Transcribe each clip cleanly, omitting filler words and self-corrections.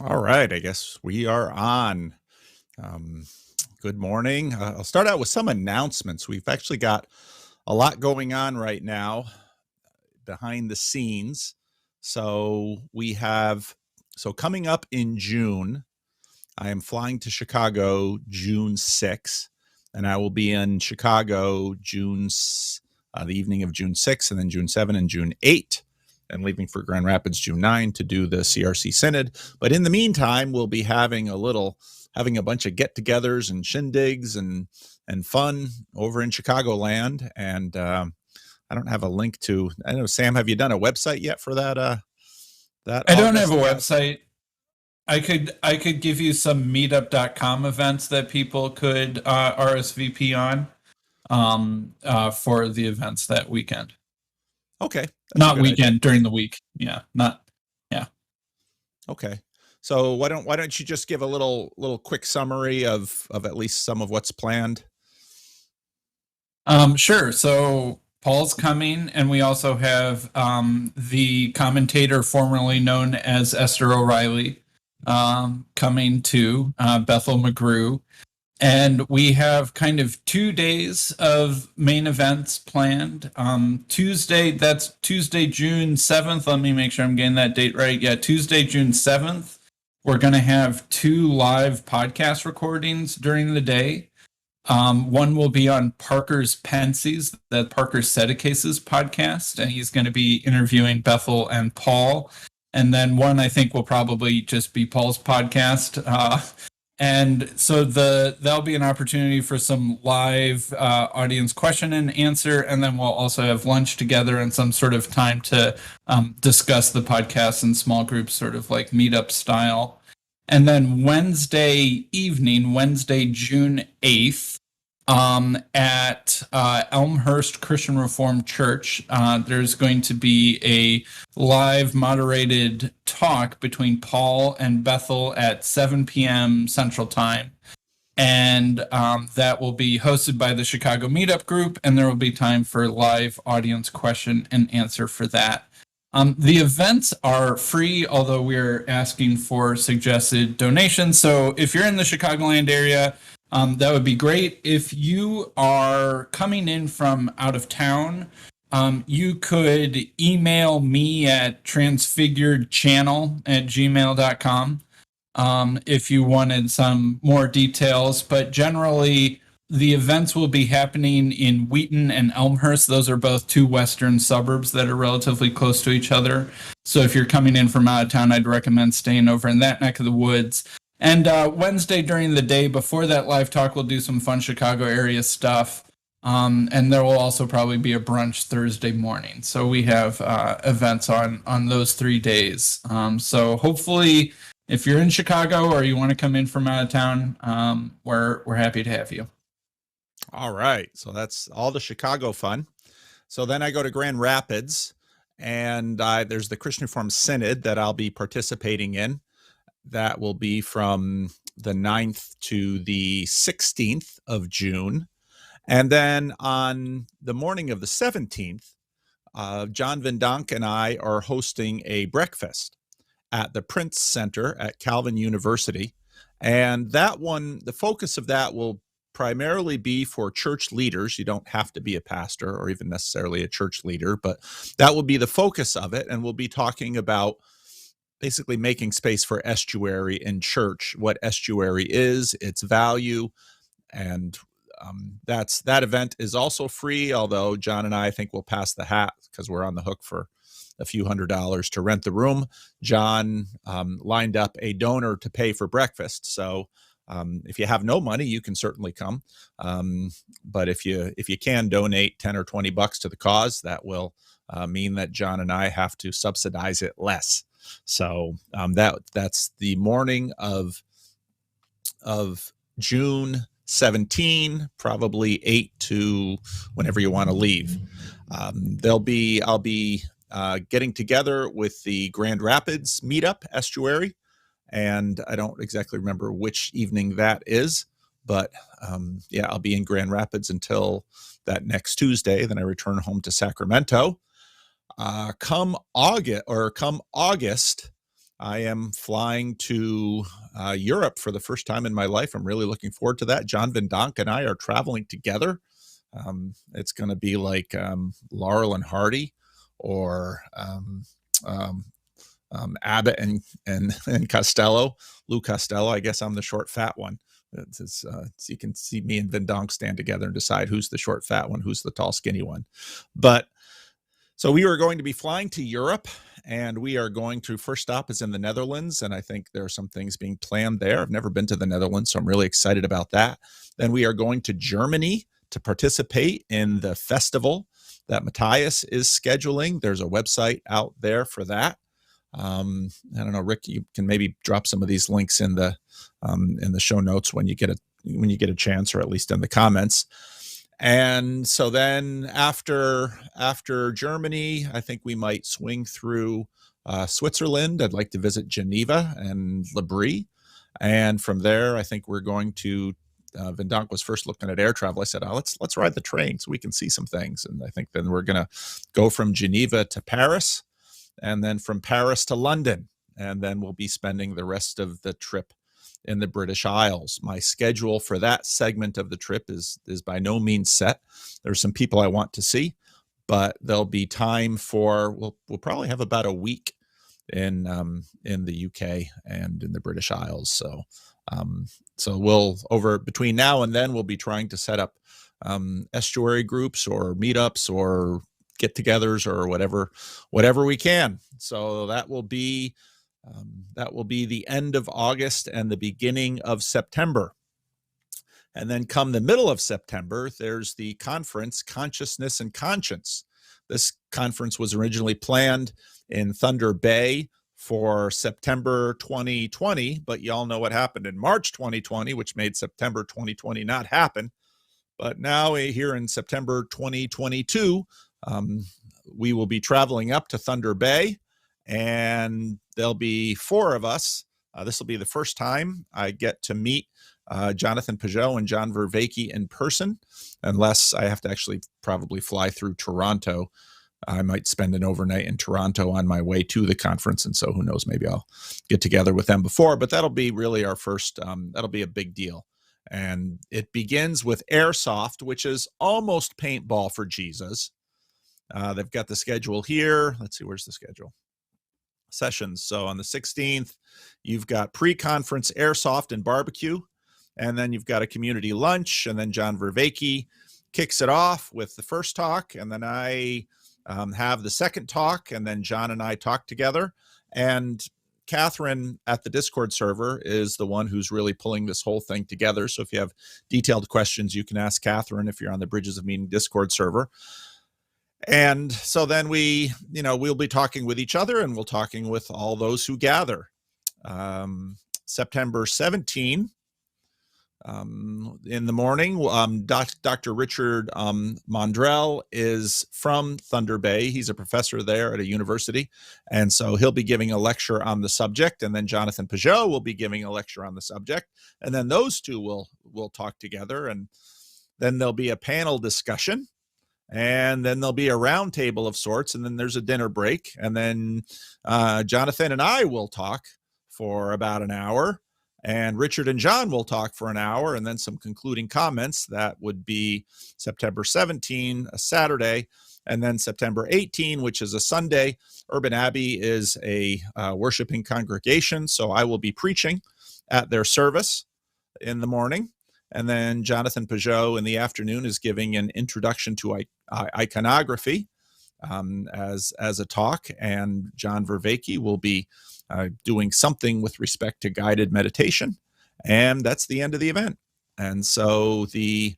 All right, I guess we are on. Um, Good morning. I'll start out with some announcements. We've actually got a lot going on right now behind the scenes. So coming up in June, I am flying to Chicago June 6th, and I will be in Chicago the evening of June 6th, and then June 7th and June 8th, and leaving for Grand Rapids June 9 to do the CRC Synod. But in the meantime, we'll be having a bunch of get-togethers and shindigs and fun over in Chicagoland. And I don't have a link to. I don't know, Sam, have you done a website yet for that I don't have August? a website. I could give you some meetup.com events that people could RSVP on for the events that weekend. Okay, that's a Not good idea. weekend, during the week. Yeah, not yeah. Okay. So why don't you just give a little quick summary of at least some of what's planned? Sure. So Paul's coming, and we also have the commentator formerly known as Esther O'Reilly coming to Bethel McGrew. And we have kind of 2 days of main events planned. That's Tuesday, June 7th. Let me make sure I'm getting that date right. Yeah, Tuesday, June 7th. We're going to have 2 live podcast recordings during the day. One will be on Parker's Pensies, the Parker Sedecases podcast, and he's going to be interviewing Bethel and Paul. And then one I think will probably just be Paul's podcast. And so there'll be an opportunity for some live audience question and answer, and then we'll also have lunch together and some sort of time to discuss the podcast in small groups, sort of like meetup style. And then Wednesday evening, Wednesday, June 8th, at Elmhurst Christian Reformed Church, there's going to be a live moderated talk between Paul and Bethel at 7 p.m. Central Time. And that will be hosted by the Chicago Meetup group, and there will be time for live audience question and answer for that. The events are free, although we're asking for suggested donations. So if you're in the Chicagoland area, that would be great. If you are coming in from out of town, you could email me at transfiguredchannel@gmail.com if you wanted some more details. But generally, the events will be happening in Wheaton and Elmhurst. Those are both 2 western suburbs that are relatively close to each other. So if you're coming in from out of town, I'd recommend staying over in that neck of the woods. And Wednesday during the day before that live talk, we'll do some fun Chicago area stuff. And there will also probably be a brunch Thursday morning. So we have events on those 3 days. So hopefully, if you're in Chicago or you want to come in from out of town, we're happy to have you. All right. So that's all the Chicago fun. So then I go to Grand Rapids, and there's the Christian Reformed Synod that I'll be participating in. That will be from the 9th to the 16th of June. And then on the morning of the 17th, John Van Donk and I are hosting a breakfast at the Prince Center at Calvin University. And that one, the focus of that will primarily be for church leaders. You don't have to be a pastor or even necessarily a church leader, but that will be the focus of it. And we'll be talking about basically making space for Estuary in church, what Estuary is, its value. And that event is also free, although John and I think we'll pass the hat because we're on the hook for a few $100s to rent the room. John lined up a donor to pay for breakfast. So if you have no money, you can certainly come. But if you can donate 10 or $20 to the cause, that will mean that John and I have to subsidize it less. So that's the morning of June 17, probably 8 to whenever you want to leave. I'll be getting together with the Grand Rapids Meetup Estuary, and I don't exactly remember which evening that is, but I'll be in Grand Rapids until that next Tuesday. Then I return home to Sacramento. Come August, I am flying to Europe for the first time in my life. I'm really looking forward to that. John Van Donk and I are traveling together. It's going to be like Laurel and Hardy, or um, Abbott and Costello, Lou Costello. I guess I'm the short fat one. So you can see me and Van Donk stand together and decide who's the short fat one, who's the tall skinny one. But so we are going to be flying to Europe, and we are going to, first stop is in the Netherlands, and I think there are some things being planned there. I've never been to the Netherlands, so I'm really excited about that. Then we are going to Germany to participate in the festival that Matthias is scheduling. There's a website out there for that. I don't know, Rick, you can maybe drop some of these links in the show notes when you get a chance, or at least in the comments. And so then after Germany, I think we might swing through Switzerland. I'd like to visit Geneva and Le Brie. And from there, I think we're going to, Van Donk was first looking at air travel. I said, let's ride the train so we can see some things. And I think then we're going to go from Geneva to Paris, and then from Paris to London. And then we'll be spending the rest of the trip in the British Isles. My schedule for that segment of the trip is by no means set. There's some people I want to see, but there'll be time for, we'll probably have about a week in the UK and in the British Isles. So we'll, over between now and then, we'll be trying to set up estuary groups or meetups or get-togethers or whatever we can. So that will be the end of August and the beginning of September. And then come the middle of September, there's the conference, Consciousness and Conscience. This conference was originally planned in Thunder Bay for September 2020, but y'all know what happened in March 2020, which made September 2020 not happen. But now here in September 2022, we will be traveling up to Thunder Bay, and there'll be 4 of us. This will be the first time I get to meet Jonathan Pageau and John Vervaeke in person, unless I have to actually probably fly through Toronto. I might spend an overnight in Toronto on my way to the conference, and so who knows, maybe I'll get together with them before, but that'll be really our first, that'll be a big deal. And it begins with Airsoft, which is almost paintball for Jesus. They've got the schedule here. Let's see, where's the schedule? Sessions. So on the 16th, you've got pre-conference Airsoft and barbecue, and then you've got a community lunch, and then John Vervaeke kicks it off with the first talk, and then I have the second talk, and then John and I talk together. And Catherine at the Discord server is the one who's really pulling this whole thing together. So if you have detailed questions, you can ask Catherine if you're on the Bridges of Meaning Discord server. And so then we'll be talking with each other, and we'll talking with all those who gather. September 17, in the morning, Dr. Richard Mondrell is from Thunder Bay. He's a professor there at a university, and so he'll be giving a lecture on the subject, and then Jonathan Pageau will be giving a lecture on the subject, and then those two will talk together, and then there'll be a panel discussion, and then there'll be a round table of sorts, and then there's a dinner break, and then Jonathan and I will talk for about an hour, and Richard and John will talk for an hour, and then some concluding comments. That would be September 17, a Saturday, and then September 18, which is a Sunday. Urban Abbey is a worshiping congregation, so I will be preaching at their service in the morning. And then Jonathan Pageau in the afternoon is giving an introduction to iconography as a talk, and John Vervaeke will be doing something with respect to guided meditation, and that's the end of the event. And so the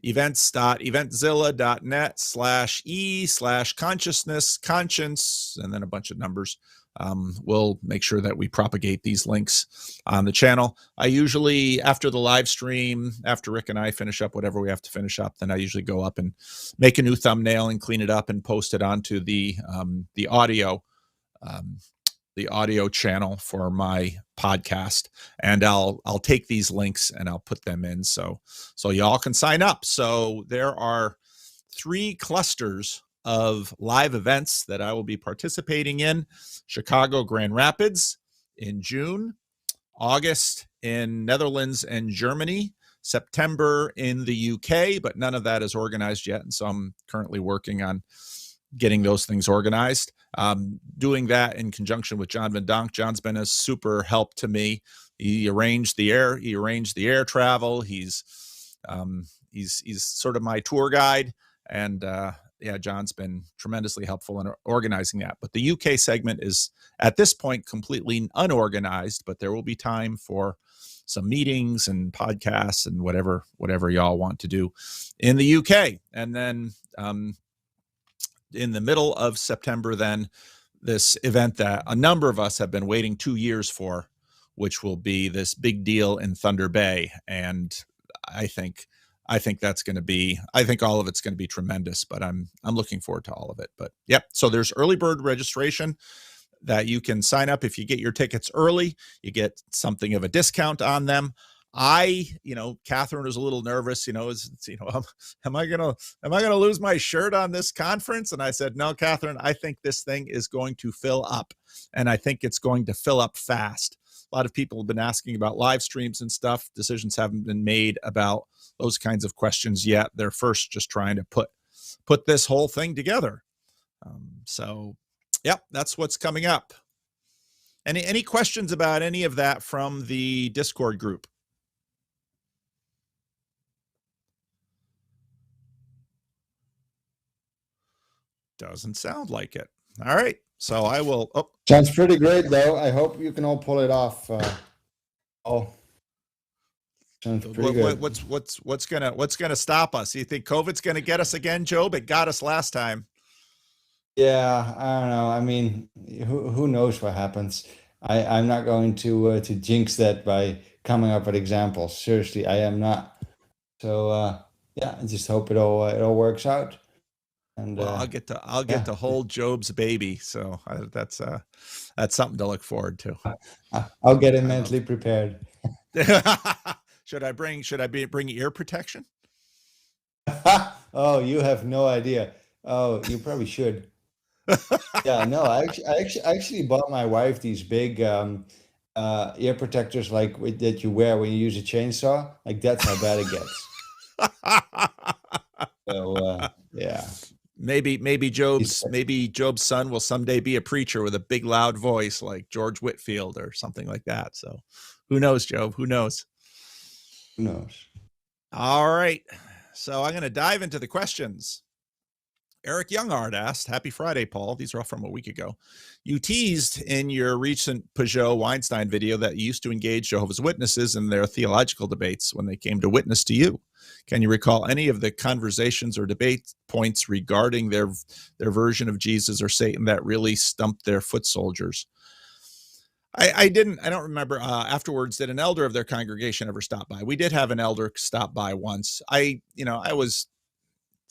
events.eventzilla.net/e/consciousness conscience, and then a bunch of numbers. We'll make sure that we propagate these links on the channel. I usually, after the live stream, after Rick and I finish up whatever we have to finish up, then I usually go up and make a new thumbnail and clean it up and post it onto the audio channel for my podcast, and I'll take these links and I'll put them in so y'all can sign up. So there are 3 clusters of live events that I will be participating in: Chicago, Grand Rapids in June, August in Netherlands and Germany, September in the UK, but none of that is organized yet. And so I'm currently working on getting those things organized. Doing that in conjunction with John Van Donk. John's been a super help to me. He arranged the air travel. He's sort of my tour guide. And yeah, John's been tremendously helpful in organizing that. But the UK segment is at this point completely unorganized, but there will be time for some meetings and podcasts and whatever y'all want to do in the UK. And then in the middle of September, then this event that a number of us have been waiting 2 years for, which will be this big deal in Thunder Bay. And I think that's going to be, I think all of it's going to be tremendous, but I'm looking forward to all of it. But yep. So there's early bird registration that you can sign up. If you get your tickets early, you get something of a discount on them. Catherine was a little nervous, am I going to lose my shirt on this conference? And I said, no, Catherine, I think this thing is going to fill up, and I think it's going to fill up fast. A lot of people have been asking about live streams and stuff. Decisions haven't been made about those kinds of questions yet. They're first just trying to put this whole thing together. So yep, that's what's coming up. Any questions about any of that from the Discord group? Doesn't sound like it. All right. So I will. Oh, sounds pretty great, though. I hope you can all pull it off. Sounds pretty good. What's gonna stop us? You think COVID's gonna get us again, Job? It got us last time. Yeah, I don't know. I mean, who knows what happens? I'm not going to jinx that by coming up with examples. Seriously, I am not. So yeah, I just hope it all works out. And well, I'll get to hold Job's baby, so that's something to look forward to. I'll get it mentally prepared. Should I bring ear protection? Oh, you have no idea. Oh, you probably should. Yeah, no, I actually bought my wife these big ear protectors that you wear when you use a chainsaw. Like, that's how bad it gets. So yeah. Maybe Job's son will someday be a preacher with a big loud voice like George Whitfield or something like that. So who knows, Job? Who knows? Who knows? All right. So I'm going to dive into the questions. Eric Youngard asked, happy Friday, Paul. These are all from a week ago. You teased in your recent Pageau Weinstein video that you used to engage Jehovah's Witnesses in their theological debates when they came to witness to you. Can you recall any of the conversations or debate points regarding their version of Jesus or Satan that really stumped their foot soldiers? I don't remember. Afterwards, did an elder of their congregation ever stop by? We did have an elder stop by once.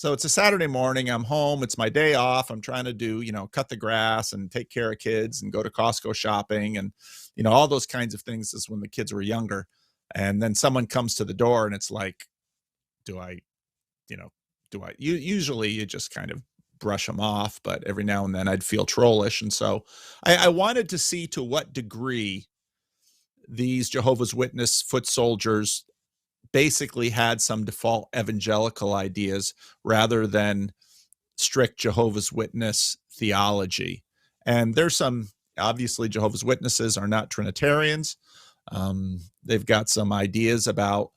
So it's a Saturday morning. I'm home. It's my day off. I'm trying to cut the grass and take care of kids and go to Costco shopping and, all those kinds of things. Is when the kids were younger. And then someone comes to the door and it's like, usually you just kind of brush them off, but every now and then I'd feel trollish. And so I wanted to see to what degree these Jehovah's Witness foot soldiers basically had some default evangelical ideas rather than strict Jehovah's Witness theology. And there's some, obviously Jehovah's Witnesses are not Trinitarians. They've got some ideas about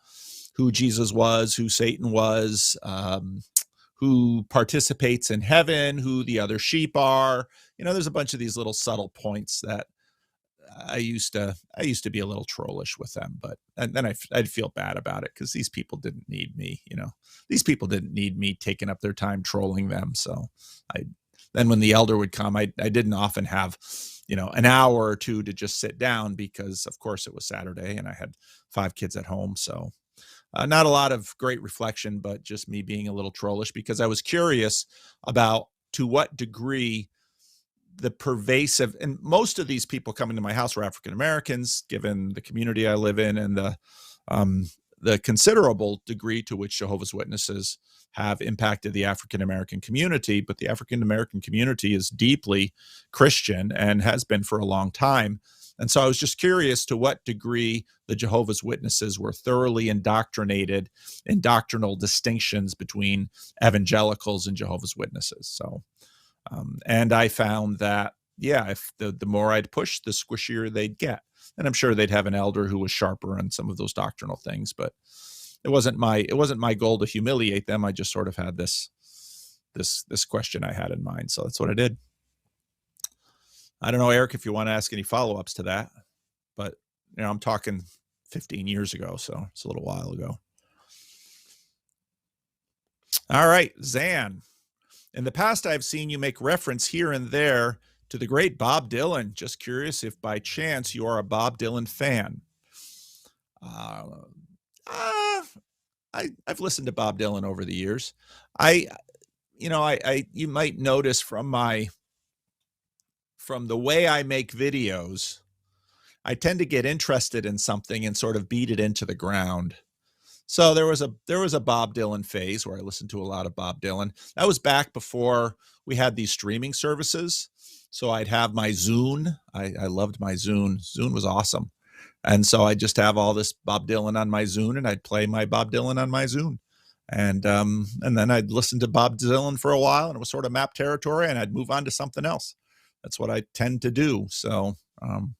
who Jesus was, who Satan was, who participates in heaven, who the other sheep are. There's a bunch of these little subtle points that I used to be a little trollish with them, and then I'd feel bad about it because these people didn't need me. These people didn't need me taking up their time trolling them. So then when the elder would come, I didn't often have, an hour or two to just sit down because of course it was Saturday and I had 5 kids at home. So not a lot of great reflection, but just me being a little trollish because I was curious about to what degree the pervasive, and most of these people coming to my house were African Americans, given the community I live in and the considerable degree to which Jehovah's Witnesses have impacted the African American community, but the African American community is deeply Christian and has been for a long time. And so I was just curious to what degree the Jehovah's Witnesses were thoroughly indoctrinated in doctrinal distinctions between evangelicals and Jehovah's Witnesses. So, and I found that, yeah, if the more I'd push, the squishier they'd get. And I'm sure they'd have an elder who was sharper on some of those doctrinal things, but it wasn't my goal to humiliate them. I just sort of had this question I had in mind. So that's what I did. I don't know, Eric, if you want to ask any follow-ups to that, but I'm talking 15 years ago, so it's a little while ago. All right, Zan. In the past, I've seen you make reference here and there to the great Bob Dylan. Just curious if by chance you are a Bob Dylan fan. I've listened to Bob Dylan over the years. You might notice from the way I make videos, I tend to get interested in something and sort of beat it into the ground. So there was a Bob Dylan phase where I listened to a lot of Bob Dylan. That was back before we had these streaming services. So I'd have my Zune. I loved my Zune. Zune was awesome. And so I'd just have all this Bob Dylan on my Zune, and I'd play my Bob Dylan on my Zune. And then I'd listen to Bob Dylan for a while, and it was sort of map territory, and I'd move on to something else. That's what I tend to do. So, and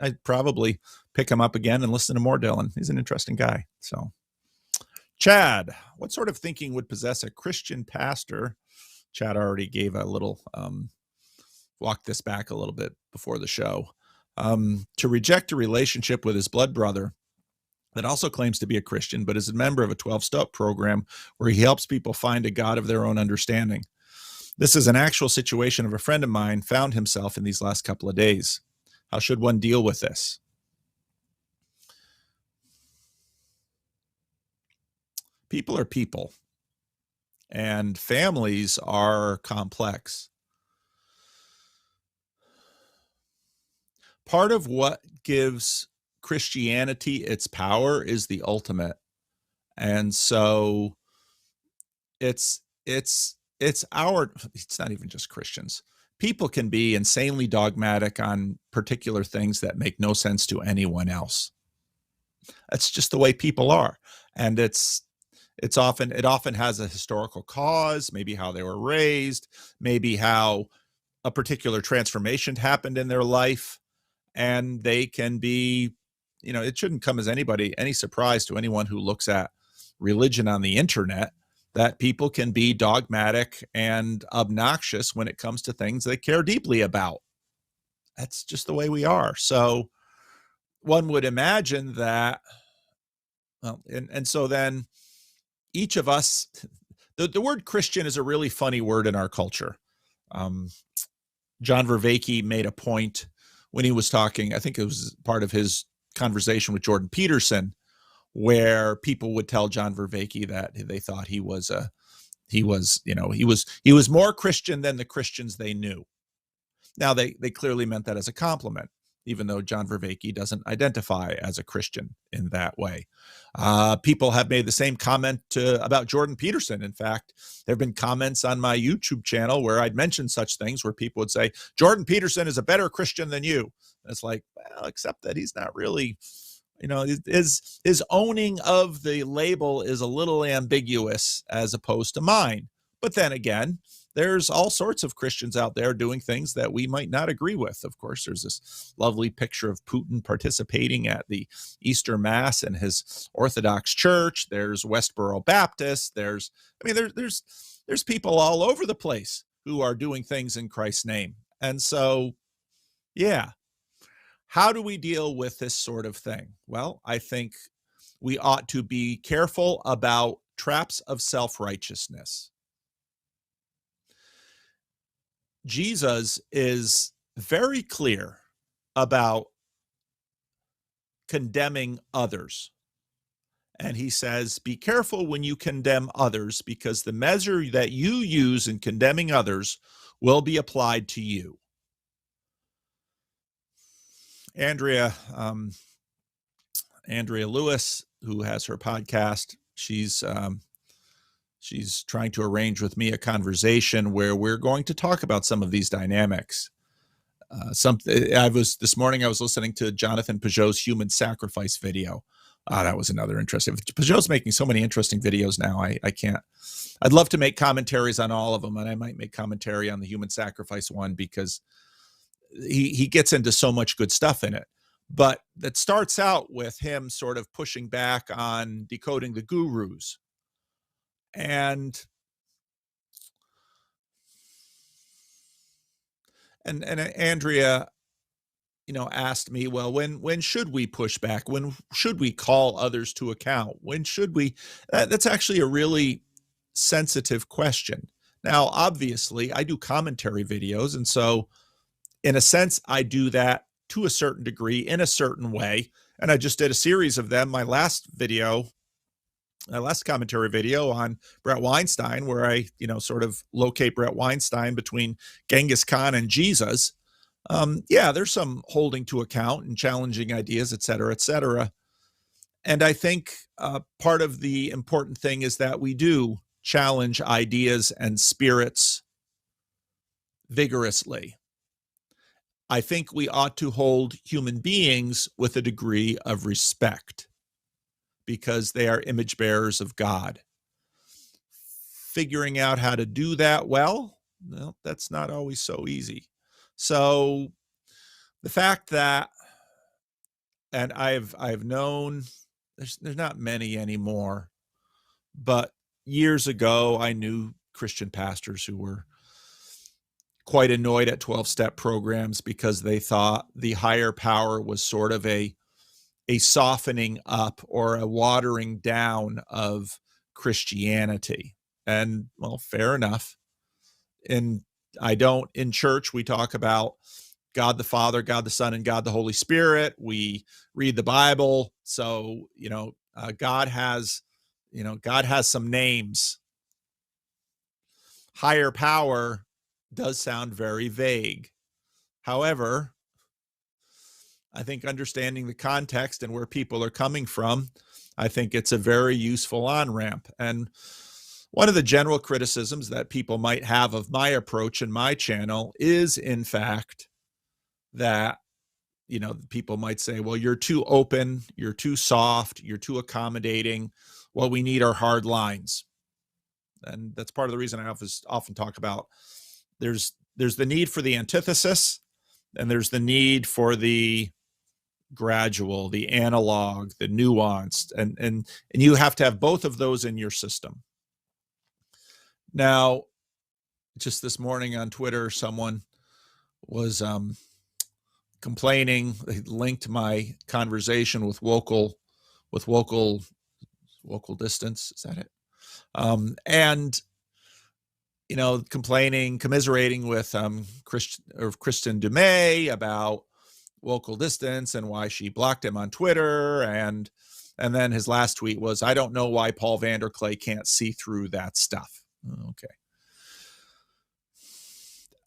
I'd probably pick him up again and listen to more Dylan. He's an interesting guy. So, Chad, what sort of thinking would possess a Christian pastor? Chad already gave a little, walked this back a little bit before the show, to reject a relationship with his blood brother that also claims to be a Christian, but is a member of a 12-step program where he helps people find a God of their own understanding. This is an actual situation of a friend of mine found himself in these last couple of days. How should one deal with this? People are people, and families are complex. Part of what gives Christianity its power is the ultimate. And so it's not even just Christians. People can be insanely dogmatic on particular things that make no sense to anyone else. That's just the way people are. And it often has a historical cause, maybe how they were raised, maybe how a particular transformation happened in their life. And they can be, it shouldn't come as any surprise to anyone who looks at religion on the internet that people can be dogmatic and obnoxious when it comes to things they care deeply about. That's just the way we are. So one would imagine that, well, and so then each of us, the word Christian is a really funny word in our culture. John Vervaeke made a point when he was talking, I think it was part of his conversation with Jordan Peterson, where people would tell John Vervaeke that they thought he was more Christian than the Christians they knew. Now they clearly meant that as a compliment, even though John Vervaeke doesn't identify as a Christian in that way. People have made the same comment about Jordan Peterson. In fact, there have been comments on my YouTube channel where I'd mentioned such things where people would say, Jordan Peterson is a better Christian than you. And it's like, well, except that he's not really, his owning of the label is a little ambiguous as opposed to mine. But then again, there's all sorts of Christians out there doing things that we might not agree with. Of course, there's this lovely picture of Putin participating at the Easter Mass in his Orthodox Church. There's Westboro Baptist. There's people all over the place who are doing things in Christ's name. And so, yeah. How do we deal with this sort of thing? Well, I think we ought to be careful about traps of self-righteousness. Jesus is very clear about condemning others. And he says, be careful when you condemn others, because the measure that you use in condemning others will be applied to you. Andrea Andrea Lewis, who has her podcast. She's trying to arrange with me a conversation where we're going to talk about some of these dynamics. This morning I was listening to Jonathan Pageau's human sacrifice video. That was another interesting. Pageau's making so many interesting videos now. I can't. I'd love to make commentaries on all of them, and I might make commentary on the human sacrifice one because he gets into so much good stuff in it. But that starts out with him sort of pushing back on decoding the gurus. And Andrea, asked me, well, when should we push back? When should we call others to account? When should we? That's actually a really sensitive question. Now, obviously, I do commentary videos, and so in a sense, I do that to a certain degree in a certain way. And I just did a series of them. My last commentary video on Brett Weinstein, where I, sort of locate Brett Weinstein between Genghis Khan and Jesus. There's some holding to account and challenging ideas, et cetera, et cetera. And I think part of the important thing is that we do challenge ideas and spirits vigorously. I think we ought to hold human beings with a degree of respect because they are image bearers of God. Figuring out how to do that well, that's not always so easy. So the fact that, and I've known, there's not many anymore, but years ago I knew Christian pastors who were quite annoyed at 12-step programs because they thought the higher power was sort of a softening up or a watering down of Christianity. And well, fair enough. In church, we talk about God the Father, God the Son, and God the Holy Spirit. We read the Bible. So, God has some names. Higher power does sound very vague. However, I think understanding the context and where people are coming from, I think it's a very useful on-ramp. And one of the general criticisms that people might have of my approach and my channel is, in fact, that, people might say, well, you're too open, you're too soft, you're too accommodating. What we need are hard lines. And that's part of the reason I often talk about there's the need for the antithesis, and there's the need for the gradual, the analog, the nuanced, and you have to have both of those in your system. Now, just this morning on Twitter, someone was complaining. They linked my conversation with local distance. Is that it? And commiserating with Kristen Dumais about local distance and why she blocked him on Twitter. And then his last tweet was, I don't know why Paul Vanderklay can't see through that stuff. Okay.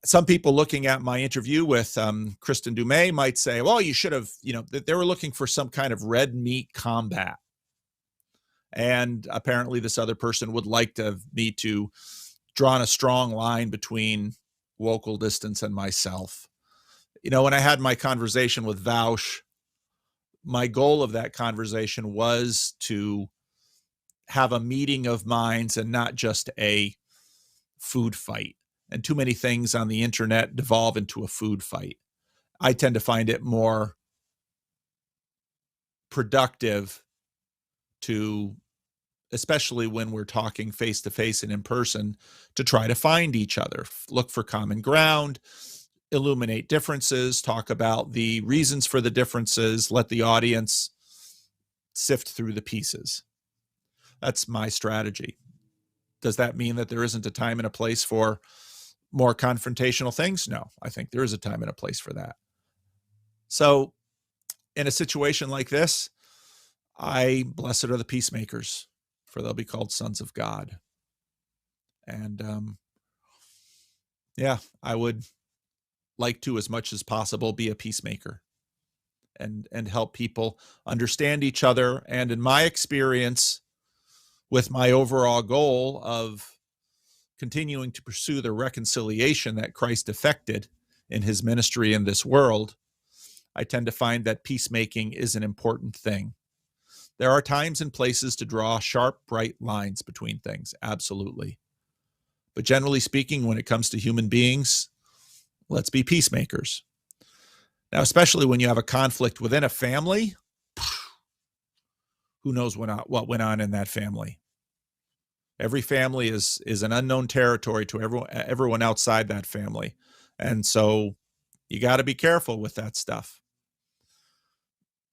Some people looking at my interview with Kristen Dumais might say, well, you should have, they were looking for some kind of red meat combat. And apparently this other person would like me to drawn a strong line between local distance and myself. When I had my conversation with Vaush, my goal of that conversation was to have a meeting of minds and not just a food fight. And too many things on the internet devolve into a food fight. I tend to find it more productive to, especially when we're talking face to face and in person, to try to find each other, look for common ground, illuminate differences, talk about the reasons for the differences, let the audience sift through the pieces. That's my strategy. Does that mean that there isn't a time and a place for more confrontational things? No, I think there is a time and a place for that. So in a situation like this, blessed are the peacemakers, for they'll be called sons of God. And I would like to, as much as possible, be a peacemaker. and help people understand each other. And in my experience, with my overall goal of continuing to pursue the reconciliation that Christ effected in his ministry in this world, I tend to find that peacemaking is an important thing. There are times and places to draw sharp, bright lines between things, absolutely. But generally speaking, when it comes to human beings, let's be peacemakers. Now, especially when you have a conflict within a family, who knows what went on in that family? Every family is an unknown territory to everyone outside that family. And so you got to be careful with that stuff.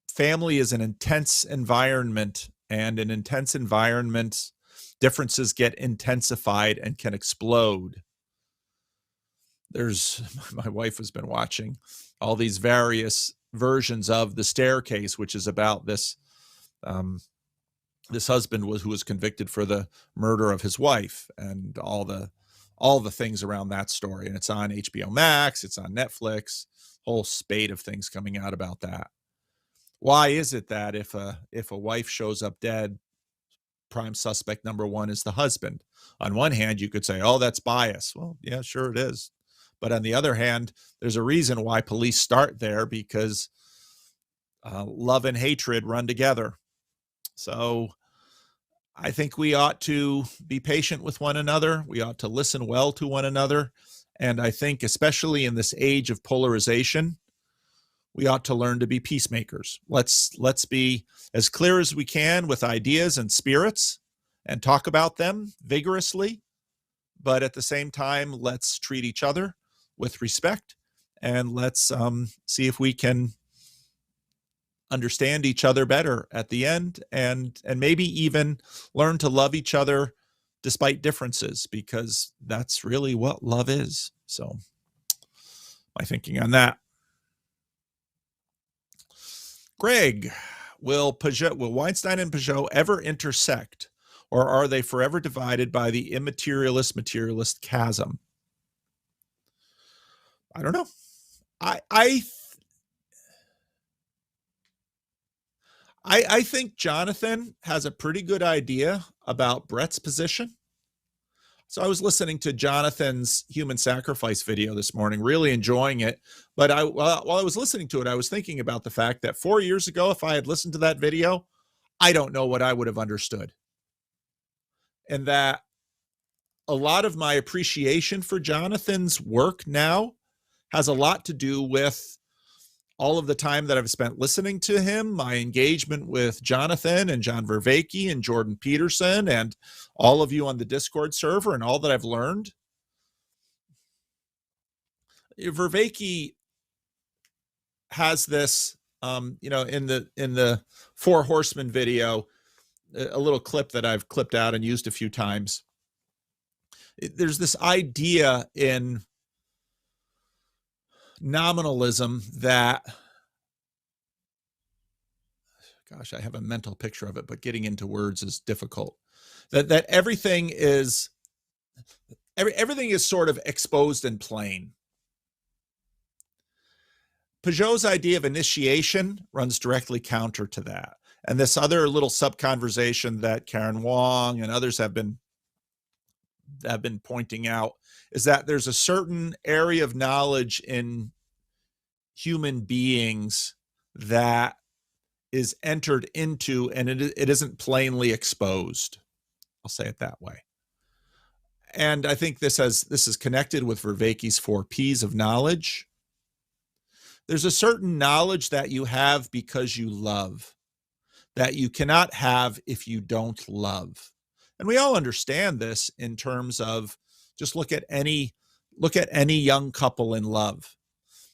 Family is an intense environment, and in intense environments, differences get intensified and can explode. My wife has been watching all these various versions of The Staircase, which is about this this husband who was convicted for the murder of his wife, and all the things around that story. And it's on HBO Max, it's on Netflix, whole spate of things coming out about that. Why is it that if a wife shows up dead, prime suspect number one is the husband? On one hand, you could say, oh, that's bias. Well, yeah, sure it is. But on the other hand, there's a reason why police start there, because love and hatred run together. So I think we ought to be patient with one another. We ought to listen well to one another. And I think especially in this age of polarization, we ought to learn to be peacemakers. Let's be as clear as we can with ideas and spirits and talk about them vigorously. But at the same time, let's treat each other with respect, and let's see if we can understand each other better at the end, and maybe even learn to love each other despite differences, because that's really what love is. So my thinking on that. Greg, will Weinstein and Pageau ever intersect, or are they forever divided by the immaterialist-materialist chasm? I don't know. I think Jonathan has a pretty good idea about Brett's position. So I was listening to Jonathan's human sacrifice video this morning, really enjoying it. But while I was listening to it, I was thinking about the fact that 4 years ago, if I had listened to that video, I don't know what I would have understood. And that a lot of my appreciation for Jonathan's work now has a lot to do with all of the time that I've spent listening to him, my engagement with Jonathan and John Vervaeke and Jordan Peterson and all of you on the Discord server, and all that I've learned. Vervaeke has this, in the Four Horsemen video, a little clip that I've clipped out and used a few times. There's this idea in nominalism that, gosh, I have a mental picture of it, but getting into words is difficult. That everything is sort of exposed and plain. Pageau's idea of initiation runs directly counter to that. And this other little sub-conversation that Karen Wong and others have been pointing out is that there's a certain area of knowledge in human beings that is entered into, and it isn't plainly exposed. I'll say it that way. And I think this is connected with Vervaeke's 4 P's of knowledge. There's a certain knowledge that you have because you love, that you cannot have if you don't love. And we all understand this in terms of, just look at any young couple in love.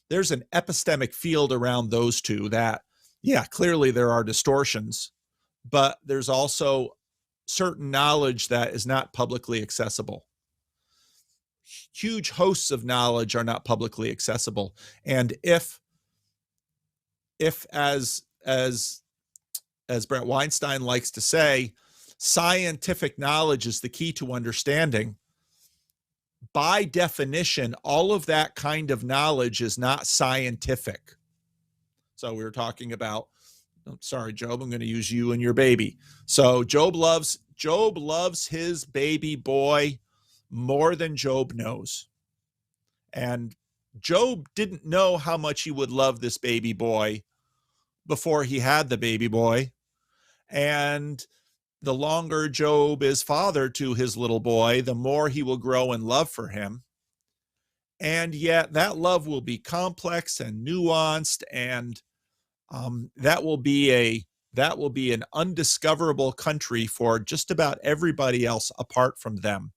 There's an epistemic field around those two that, yeah, clearly there are distortions, but there's also certain knowledge that is not publicly accessible. Huge hosts of knowledge are not publicly accessible. And if as Brett Weinstein likes to say, scientific knowledge is the key to understanding, by definition, all of that kind of knowledge is not scientific. So we were talking about, sorry, Job, I'm going to use you and your baby. So Job loves his baby boy more than Job knows. And Job didn't know how much he would love this baby boy before he had the baby boy. And the longer Job is father to his little boy, the more he will grow in love for him. And yet that love will be complex and nuanced, and that will be an undiscoverable country for just about everybody else apart from them.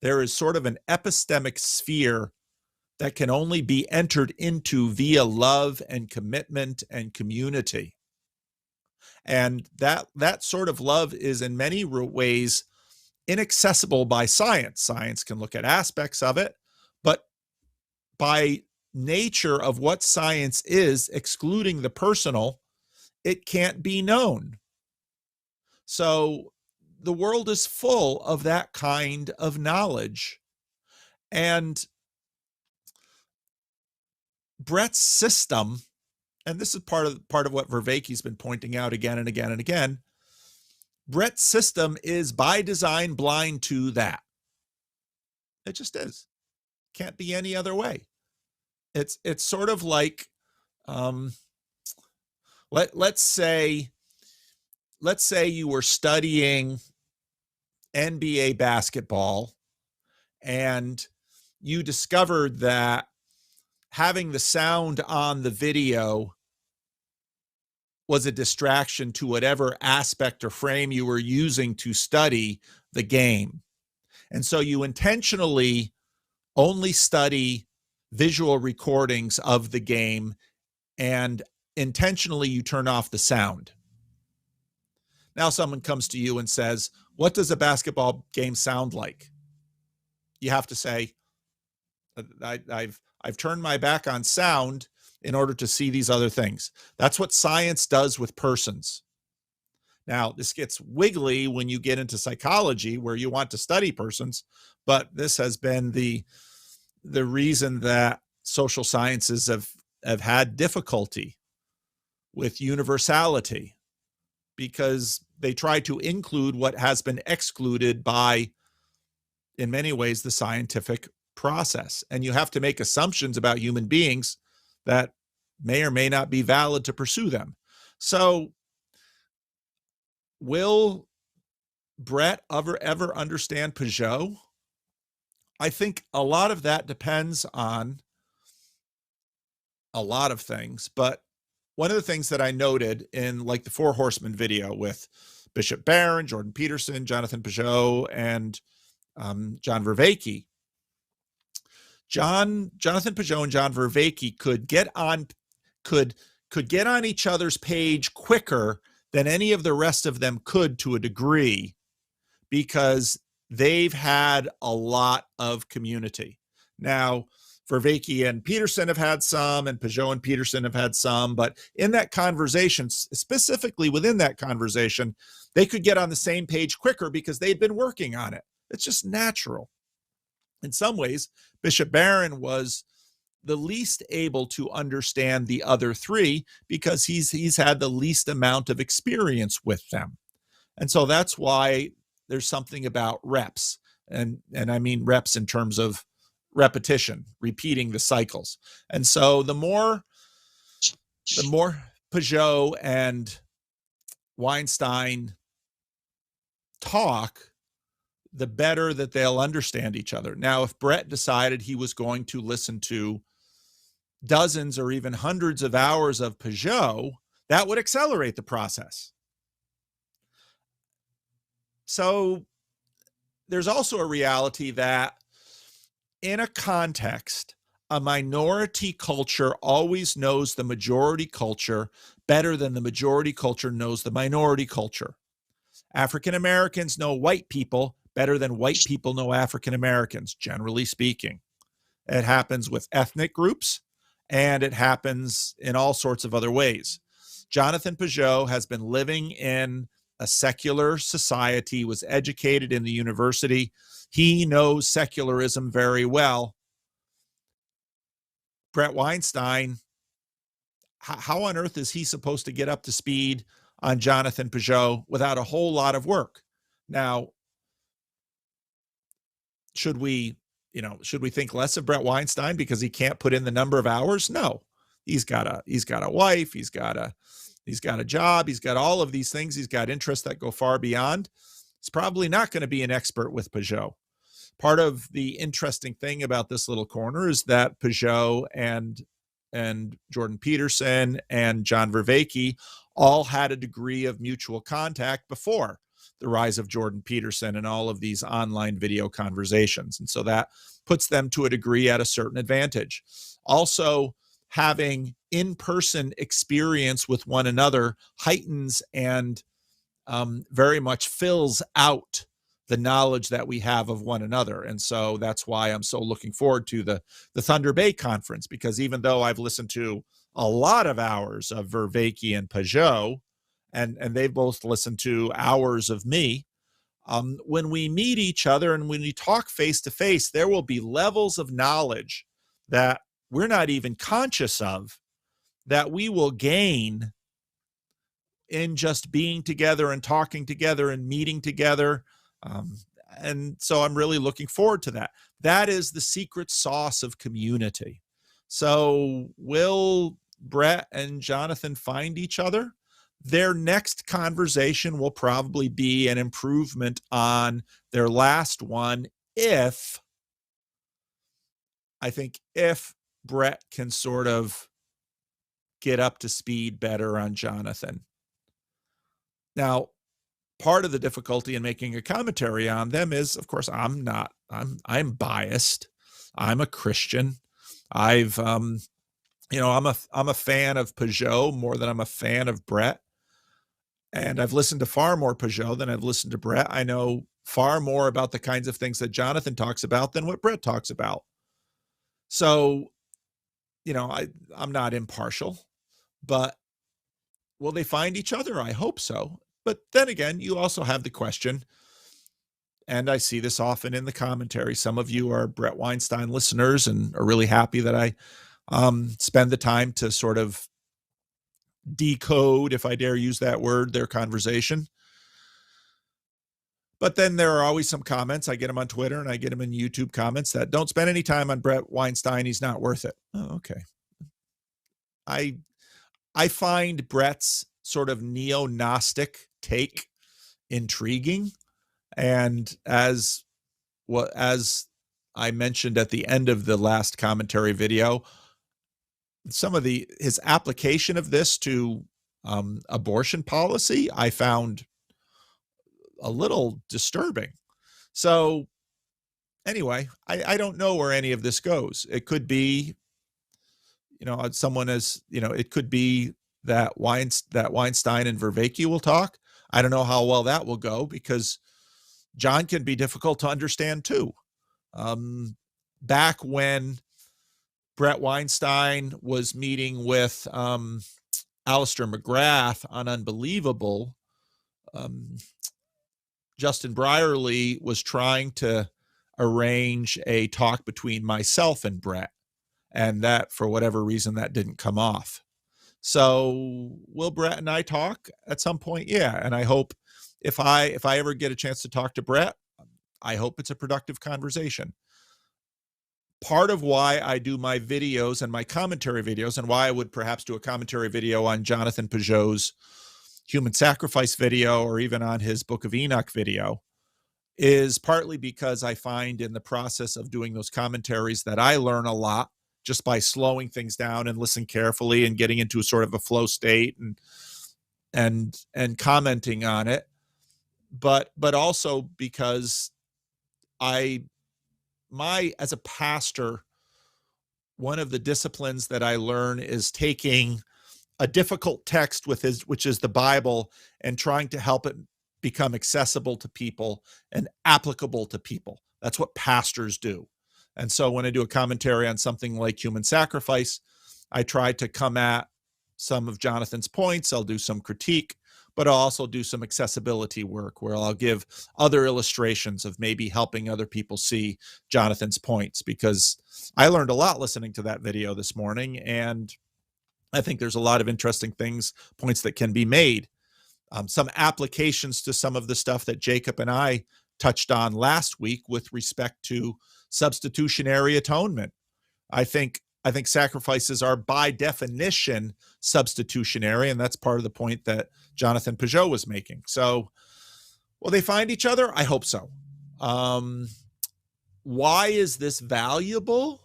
There is sort of an epistemic sphere that can only be entered into via love and commitment and community. And that sort of love is in many ways inaccessible by science. Science can look at aspects of it, but by nature of what science is, excluding the personal, it can't be known. So the world is full of that kind of knowledge. And Brett's system, and this is part of what Vervaeke's been pointing out again and again and again, Brett's system is by design blind to that. It just is. Can't be any other way. It's sort of like, let's say you were studying NBA basketball and you discovered that having the sound on the video was a distraction to whatever aspect or frame you were using to study the game. And so you intentionally only study visual recordings of the game, and intentionally you turn off the sound. Now someone comes to you and says, what does a basketball game sound like? You have to say, I've turned my back on sound in order to see these other things. That's what science does with persons. Now, this gets wiggly when you get into psychology, where you want to study persons, but this has been the reason that social sciences have had difficulty with universality, because they try to include what has been excluded by, in many ways, the scientific process. And you have to make assumptions about human beings that may or may not be valid to pursue them. So will Brett ever understand Pageau? I think a lot of that depends on a lot of things, but one of the things that I noted in like the Four Horsemen video with Bishop Barron, Jordan Peterson, Jonathan Pageau, and John Vervaeke, Jonathan Pageau and John Vervaeke could get on each other's page quicker than any of the rest of them could, to a degree, because they've had a lot of community. Now, Vervaeke and Peterson have had some, and Pageau and Peterson have had some, but in that conversation, specifically within that conversation, they could get on the same page quicker because they'd been working on it. It's just natural. In some ways, Bishop Barron was the least able to understand the other three because he's had the least amount of experience with them. And so that's why there's something about reps. And I mean reps in terms of repetition, repeating the cycles. And so the more Pageau and Weinstein talk, the better that they'll understand each other. Now, if Brett decided he was going to listen to dozens or even hundreds of hours of Pageau, that would accelerate the process. So there's also a reality that in a context, a minority culture always knows the majority culture better than the majority culture knows the minority culture. African Americans know white people better than white people know African Americans, generally speaking. It happens with ethnic groups, and it happens in all sorts of other ways. Jonathan Pageau has been living in a secular society, was educated in the university. He knows secularism very well. Brett Weinstein, how on earth is he supposed to get up to speed on Jonathan Pageau without a whole lot of work? Now, should we think less of Brett Weinstein because he can't put in the number of hours? No. He's got a wife, he's got a job, he's got all of these things, he's got interests that go far beyond. He's probably not going to be an expert with Pageau. Part of the interesting thing about this little corner is that Pageau and Jordan Peterson and John Vervaeke all had a degree of mutual contact before the rise of Jordan Peterson and all of these online video conversations. And so that puts them to a degree at a certain advantage. Also, having in-person experience with one another heightens and very much fills out the knowledge that we have of one another. And so that's why I'm so looking forward to the Thunder Bay conference, because even though I've listened to a lot of hours of Vervaeke and Pageau, and they've both listened to hours of me, when we meet each other and when we talk face to face, there will be levels of knowledge that we're not even conscious of that we will gain in just being together and talking together and meeting together. And so I'm really looking forward to that. That is the secret sauce of community. So will Brett and Jonathan find each other? Their next conversation will probably be an improvement on their last one if Brett can sort of get up to speed better on Jonathan. Now, part of the difficulty in making a commentary on them is, of course, I'm biased. I'm a Christian. I'm a fan of Pageau more than I'm a fan of Brett. And I've listened to far more Pageau than I've listened to Brett. I know far more about the kinds of things that Jonathan talks about than what Brett talks about. So, I'm not impartial, but will they find each other? I hope so. But then again, you also have the question, and I see this often in the commentary. Some of you are Brett Weinstein listeners and are really happy that I spend the time to sort of decode, if I dare use that word, their conversation. But then there are always some comments. I get them on Twitter and I get them in YouTube comments that don't spend any time on Brett Weinstein. He's not worth it. Oh, okay. I find Brett's sort of neo-Gnostic take intriguing. And as I mentioned at the end of the last commentary video, some of his application of this to abortion policy, I found a little disturbing. So anyway, I don't know where any of this goes. It could be, it could be that Weinstein and Vervaeke will talk. I don't know how well that will go because John can be difficult to understand too. Back when Brett Weinstein was meeting with Alistair McGrath on Unbelievable, Justin Brierley was trying to arrange a talk between myself and Brett, and that, for whatever reason, that didn't come off. So will Brett and I talk at some point? Yeah. And I hope if I ever get a chance to talk to Brett, I hope it's a productive conversation. Part of why I do my videos and my commentary videos, and why I would perhaps do a commentary video on Jonathan Pageau's human sacrifice video or even on his Book of Enoch video, is partly because I find in the process of doing those commentaries that I learn a lot just by slowing things down and listening carefully and getting into a sort of a flow state and commenting on it. But also because as a pastor, one of the disciplines that I learn is taking a difficult text which is the Bible, and trying to help it become accessible to people and applicable to people. That's what pastors do. And so when I do a commentary on something like human sacrifice, I try to come at some of Jonathan's points. I'll do some critique, but I'll also do some accessibility work where I'll give other illustrations of maybe helping other people see Jonathan's points, because I learned a lot listening to that video this morning. And I think there's a lot of interesting points that can be made. Some applications to some of the stuff that Jacob and I touched on last week with respect to substitutionary atonement. I think sacrifices are by definition substitutionary, and that's part of the point that Jonathan Pageau was making. So, will they find each other? I hope so. Why is this valuable?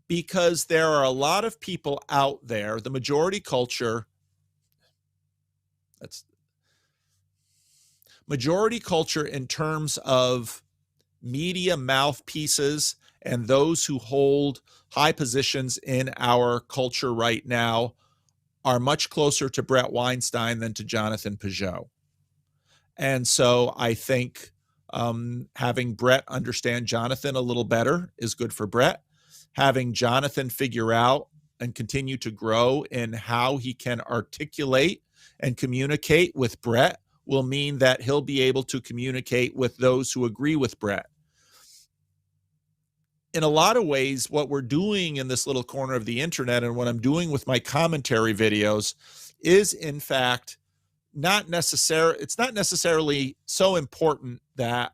Because there are a lot of people out there, the majority culture, majority culture in terms of media mouthpieces and those who hold high positions in our culture right now are much closer to Brett Weinstein than to Jonathan Pageau. And so I think having Brett understand Jonathan a little better is good for Brett. Having Jonathan figure out and continue to grow in how he can articulate and communicate with Brett will mean that he'll be able to communicate with those who agree with Brett. In a lot of ways, what we're doing in this little corner of the internet and what I'm doing with my commentary videos is, in fact, it's not necessarily so important that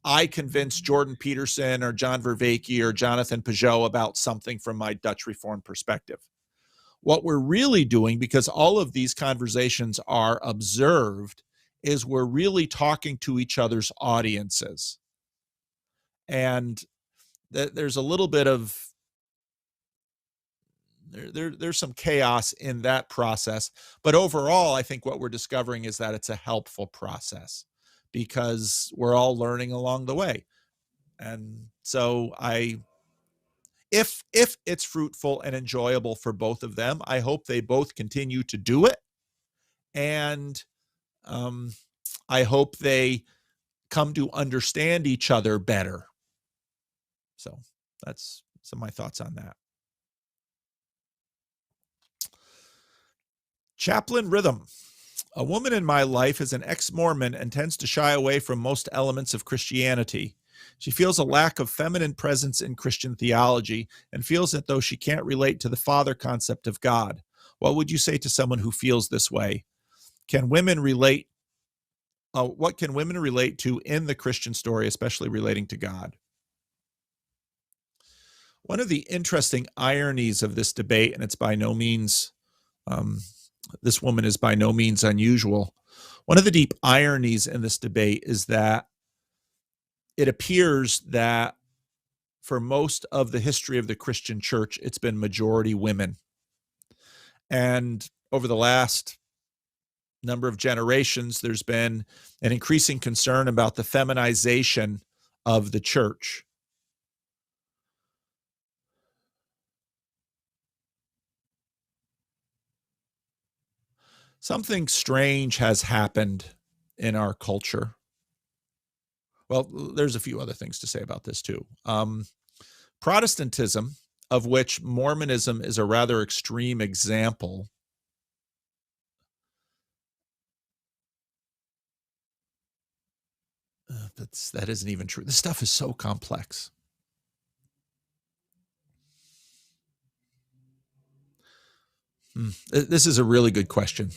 I convince Jordan Peterson or John Vervaeke or Jonathan Pageau about something from my Dutch Reformed perspective. What we're really doing, because all of these conversations are observed, is we're really talking to each other's audiences. And there's a little bit of there's some chaos in that process, but overall I think what we're discovering is that it's a helpful process because we're all learning along the way. And so if it's fruitful and enjoyable for both of them, I hope they both continue to do it, and I hope they come to understand each other better. So that's some of my thoughts on that. Chaplain Rhythm. A woman in my life is an ex-Mormon and tends to shy away from most elements of Christianity. She feels a lack of feminine presence in Christian theology and feels that though she can't relate to the father concept of God. What would you say to someone who feels this way? Can women relate? What can women relate to in the Christian story, especially relating to God? One of the interesting ironies of this debate, and it's by no means this woman is by no means unusual. One of the deep ironies in this debate is that it appears that for most of the history of the Christian church, it's been majority women. And over the last number of generations, there's been an increasing concern about the feminization of the church. Something strange has happened in our culture. Well, there's a few other things to say about this too. Protestantism, of which Mormonism is a rather extreme example, that isn't even true. This stuff is so complex. This is a really good question.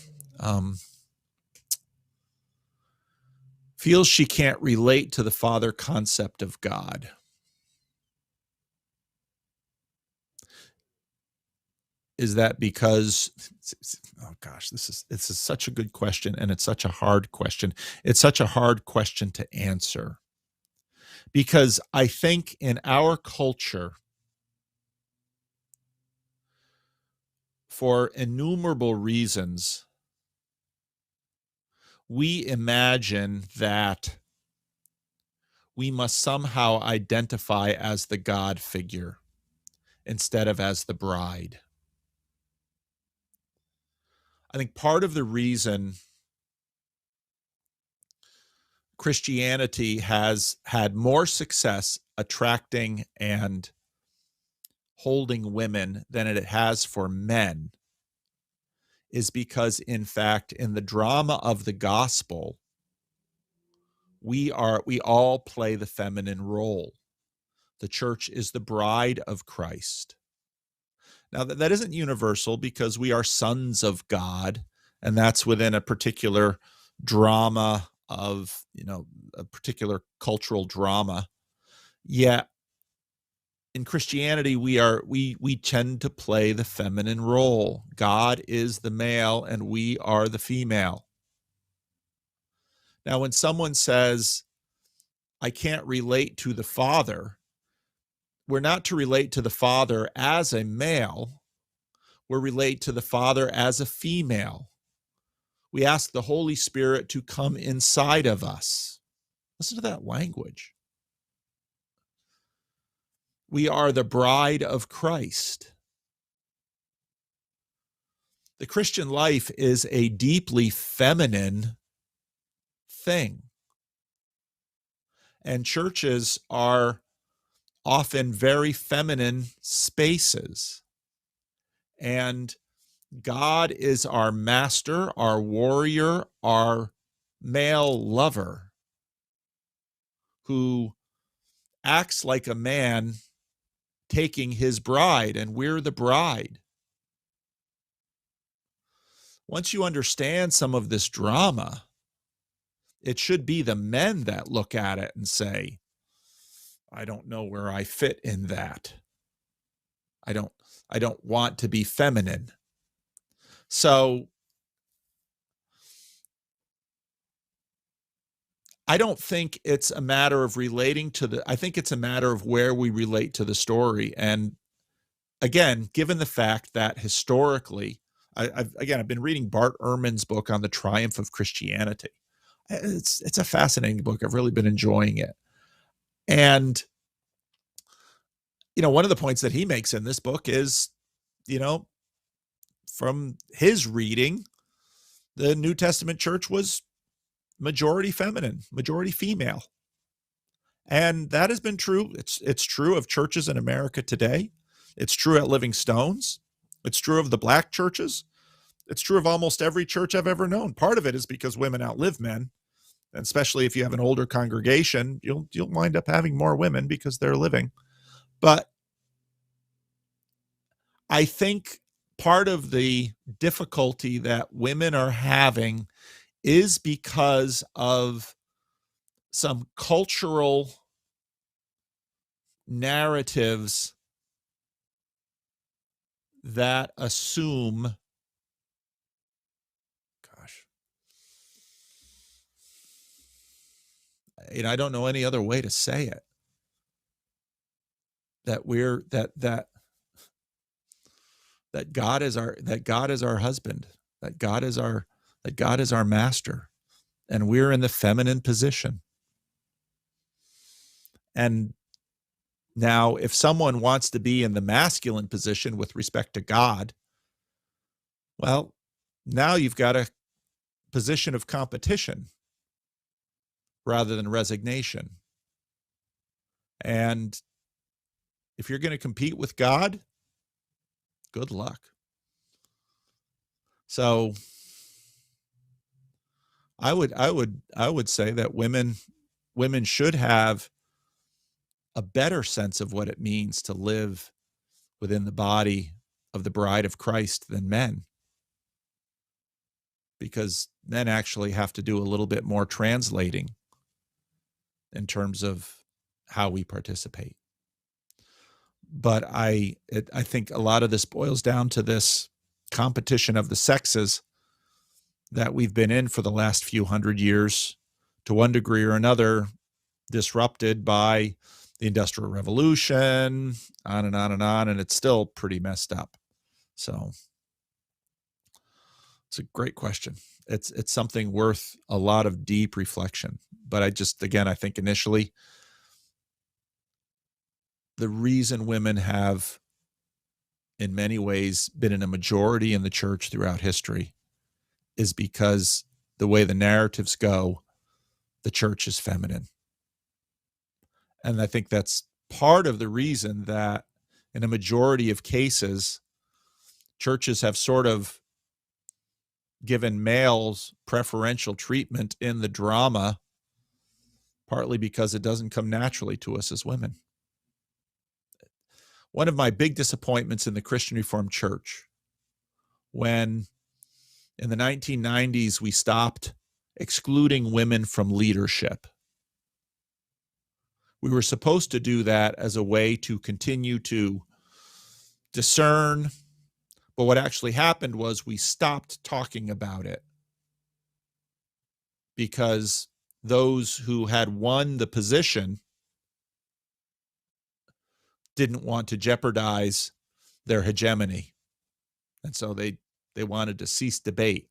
Feels she can't relate to the father concept of God. Is that because, oh gosh, this is such a good question, and it's such a hard question. It's such a hard question to answer. Because I think in our culture, for innumerable reasons, we imagine that we must somehow identify as the God figure instead of as the bride. I think part of the reason Christianity has had more success attracting and holding women than it has for men is because, in fact, in the drama of the gospel, we all play the feminine role. The church is the bride of Christ. Now, that isn't universal because we are sons of God, and that's within a particular drama of, a particular cultural drama. Yet in Christianity, we tend to play the feminine role. God is the male and we are the female. Now, when someone says, I can't relate to the Father, we're not to relate to the Father as a male, we're relate to the Father as a female. We ask the Holy Spirit to come inside of us. Listen to that language. We are the bride of Christ. The Christian life is a deeply feminine thing. And churches are often very feminine spaces. And God is our master, our warrior, our male lover who acts like a man taking his bride, and we're the bride. Once you understand some of this drama, it should be the men that look at it and say, I don't know where I fit in that. I don't want to be feminine. So I don't think it's a matter of relating to I think it's a matter of where we relate to the story. And again, given the fact that historically, I've been reading Bart Ehrman's book on the triumph of Christianity. It's a fascinating book. I've really been enjoying it. And, one of the points that he makes in this book is, from his reading, the New Testament church was majority feminine, majority female. And that has been true. It's true of churches in America today. It's true at Living Stones. It's true of the black churches. It's true of almost every church I've ever known. Part of it is because women outlive men. And especially if you have an older congregation, you'll wind up having more women because they're living. But I think part of the difficulty that women are having is because of some cultural narratives that assume, I don't know any other way to say it, that that God is our husband, that God is our master, and we're in the feminine position. And now, if someone wants to be in the masculine position with respect to God, well, now you've got a position of competition rather than resignation. And if you're going to compete with God, good luck. So I would say that women should have a better sense of what it means to live within the body of the bride of Christ than men, because men actually have to do a little bit more translating in terms of how we participate. But I think a lot of this boils down to this competition of the sexes that we've been in for the last few hundred years, to one degree or another, disrupted by the Industrial Revolution, on and on and on, and it's still pretty messed up. So it's a great question. It's something worth a lot of deep reflection. But I think initially, the reason women have, in many ways, been in a majority in the church throughout history is because the way the narratives go, the church is feminine. And I think that's part of the reason that in a majority of cases, churches have sort of given males preferential treatment in the drama, partly because it doesn't come naturally to us as women. one of my big disappointments in the Christian Reformed Church, when in the 1990s we stopped excluding women from leadership. We were supposed to do that as a way to continue to discern, but what actually happened was we stopped talking about it because those who had won the position didn't want to jeopardize their hegemony. And so they wanted to cease debate.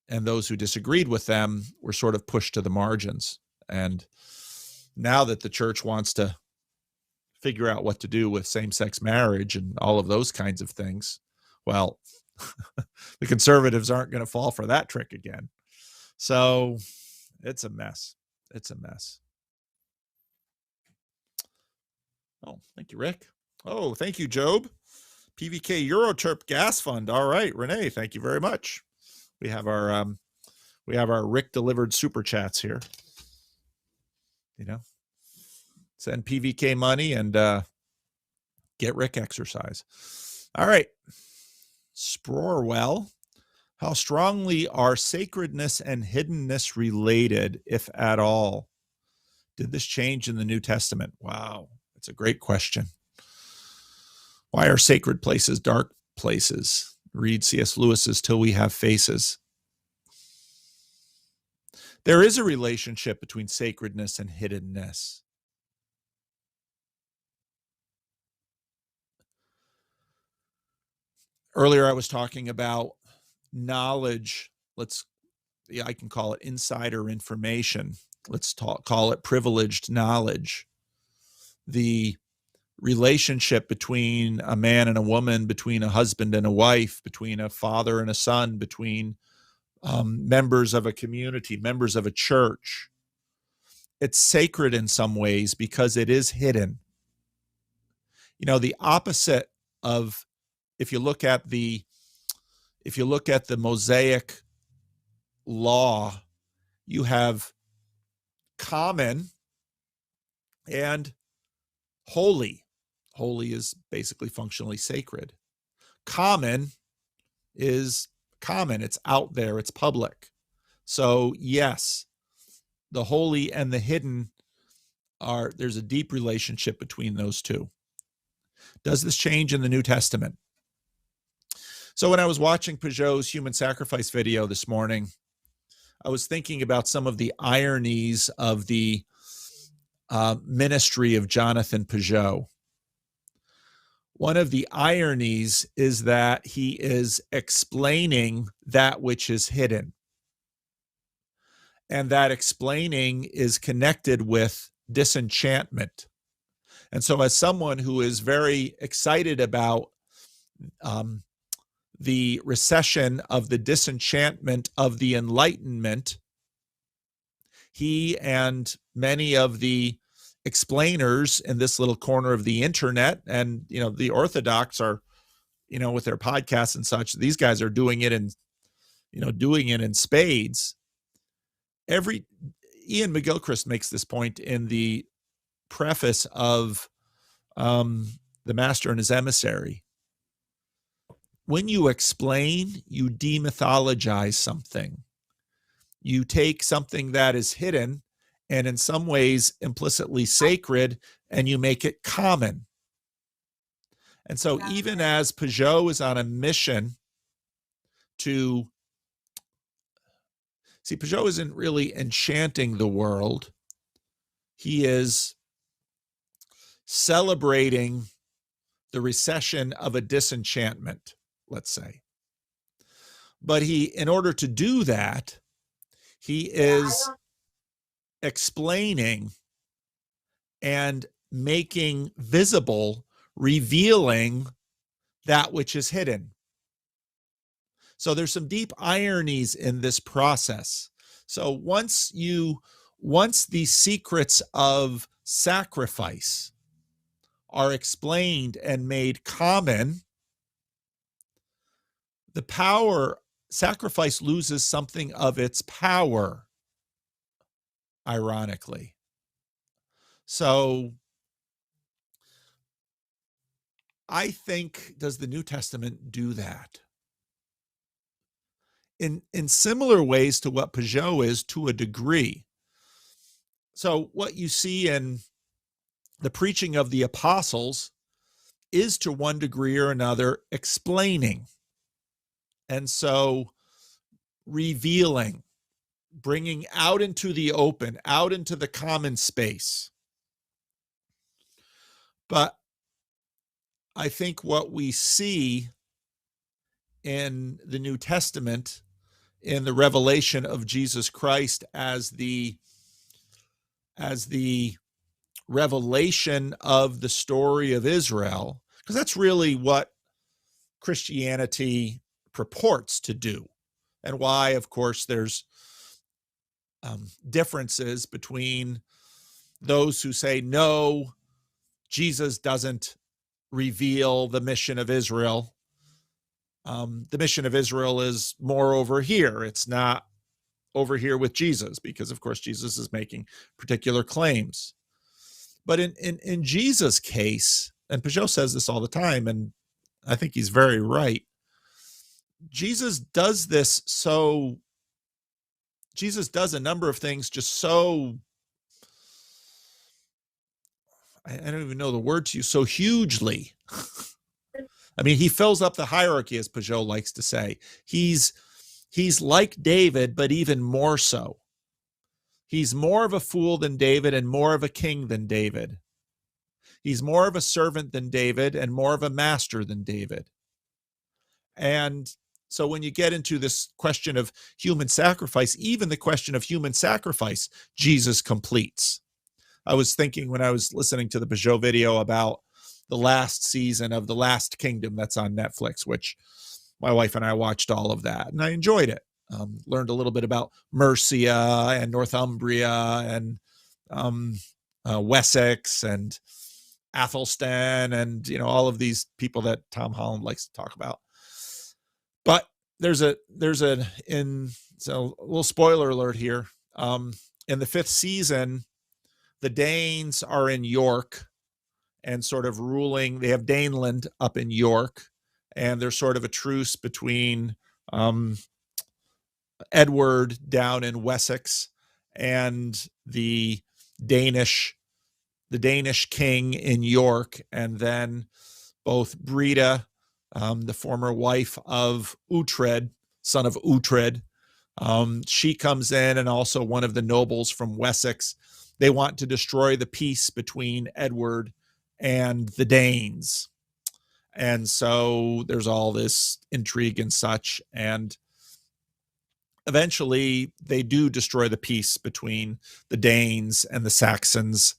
And those who disagreed with them were sort of pushed to the margins. And now that the church wants to figure out what to do with same-sex marriage and all of those kinds of things, well, the conservatives aren't going to fall for that trick again. So it's a mess. It's a mess. Oh, thank you, Rick. Oh, thank you, Job. PVK Euroterp Gas Fund. All right, Renee, thank you very much. We have our Rick delivered super chats here. You know, send PVK money and get Rick exercise. All right. Sprorwell, how strongly are sacredness and hiddenness related, if at all? Did this change in the New Testament? Wow, that's a great question. Why are sacred places dark places? Read C.S. Lewis's Till We Have Faces. There is a relationship between sacredness and hiddenness. Earlier, I was talking about knowledge. I can call it insider information. Let's call it privileged knowledge. The relationship between a man and a woman, between a husband and a wife, between a father and a son, between members of a community, members of a church. It's sacred in some ways because it is hidden. You know, the opposite of, if you look at the Mosaic law, you have common and holy. Holy is basically functionally sacred. Common is common. It's out there. It's public. So yes, the holy and the hidden there's a deep relationship between those two. Does this change in the New Testament? So when I was watching Pageau's human sacrifice video this morning, I was thinking about some of the ironies of the ministry of Jonathan Pageau. One of the ironies is that he is explaining that which is hidden. And that explaining is connected with disenchantment. And so as someone who is very excited about the recession of the disenchantment of the Enlightenment, he and many of the explainers in this little corner of the internet, and the Orthodox are, with their podcasts and such, these guys are doing it in spades. Ian McGilchrist makes this point in the preface of The Master and His Emissary. When you explain, you demythologize something. You take something that is hidden and in some ways implicitly sacred, and you make it common. And so even as Pageau is on a mission to see, Pageau isn't really enchanting the world. He is celebrating the recession of a disenchantment, let's say. But in order to do that, he is explaining and making visible, revealing that which is hidden. So there's some deep ironies in this process. So once the secrets of sacrifice are explained and made common, sacrifice loses something of its power, ironically. So I think, does the New Testament do that? In similar ways to what Pageau is to a degree. So what you see in the preaching of the apostles is to one degree or another explaining. And so revealing, bringing out into the open, out into the common space. But I think what we see in the New Testament, in the revelation of Jesus Christ as the revelation of the story of Israel, because that's really what Christianity purports to do, and why, of course, there's differences between those who say, no, Jesus doesn't reveal the mission of Israel. The mission of Israel is more over here. It's not over here with Jesus, because, of course, Jesus is making particular claims. But in Jesus' case, and Pageau says this all the time, and I think he's very right, Jesus does a number of things just so, I don't even know the word to use, so hugely. I mean, he fills up the hierarchy, as Pageau likes to say. He's like David, but even more so. He's more of a fool than David and more of a king than David. He's more of a servant than David and more of a master than David. And so when you get into this question of human sacrifice, even the question of human sacrifice, Jesus completes. I was thinking when I was listening to the Pageau video about the last season of The Last Kingdom that's on Netflix, which my wife and I watched all of that, and I enjoyed it. Learned a little bit about Mercia and Northumbria and Wessex and Athelstan and, all of these people that Tom Holland likes to talk about. But so a little spoiler alert here. In the 5th season, the Danes are in York and sort of ruling. They have Daneland up in York, and there's sort of a truce between Edward down in Wessex and the Danish king in York, and then both Breda, the former wife of Uhtred, son of Uhtred, she comes in, and also one of the nobles from Wessex. They want to destroy the peace between Edward and the Danes. And so there's all this intrigue and such, and eventually they do destroy the peace between the Danes and the Saxons,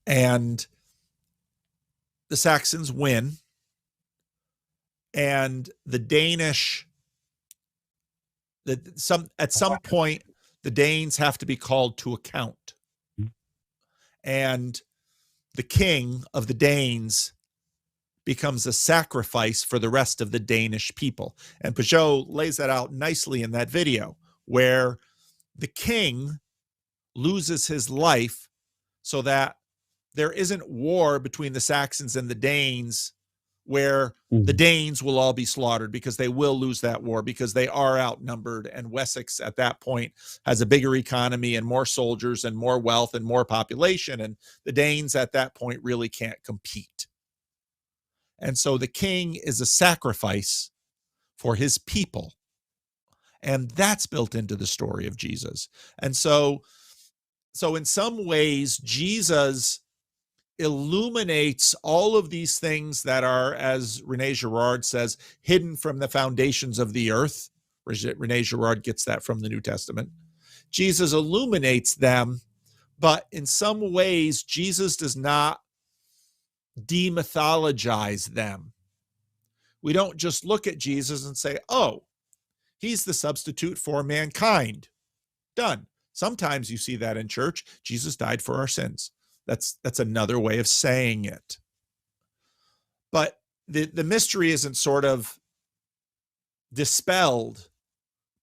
and the Saxons win, and the Danish, at some point, the Danes have to be called to account. And the king of the Danes becomes a sacrifice for the rest of the Danish people. And Pageau lays that out nicely in that video, where the king loses his life so that there isn't war between the Saxons and the Danes, where the Danes will all be slaughtered, because they will lose that war, because they are outnumbered, and Wessex at that point has a bigger economy and more soldiers and more wealth and more population, and the Danes at that point really can't compete. And so the king is a sacrifice for his people, and that's built into the story of Jesus. And so in some ways, Jesus illuminates all of these things that are, as René Girard says, hidden from the foundations of the earth. René Girard gets that from the New Testament. Jesus illuminates them, but in some ways, Jesus does not demythologize them. We don't just look at Jesus and say, oh, he's the substitute for mankind. Done. Sometimes you see that in church. Jesus died for our sins. That's another way of saying it. But the mystery isn't sort of dispelled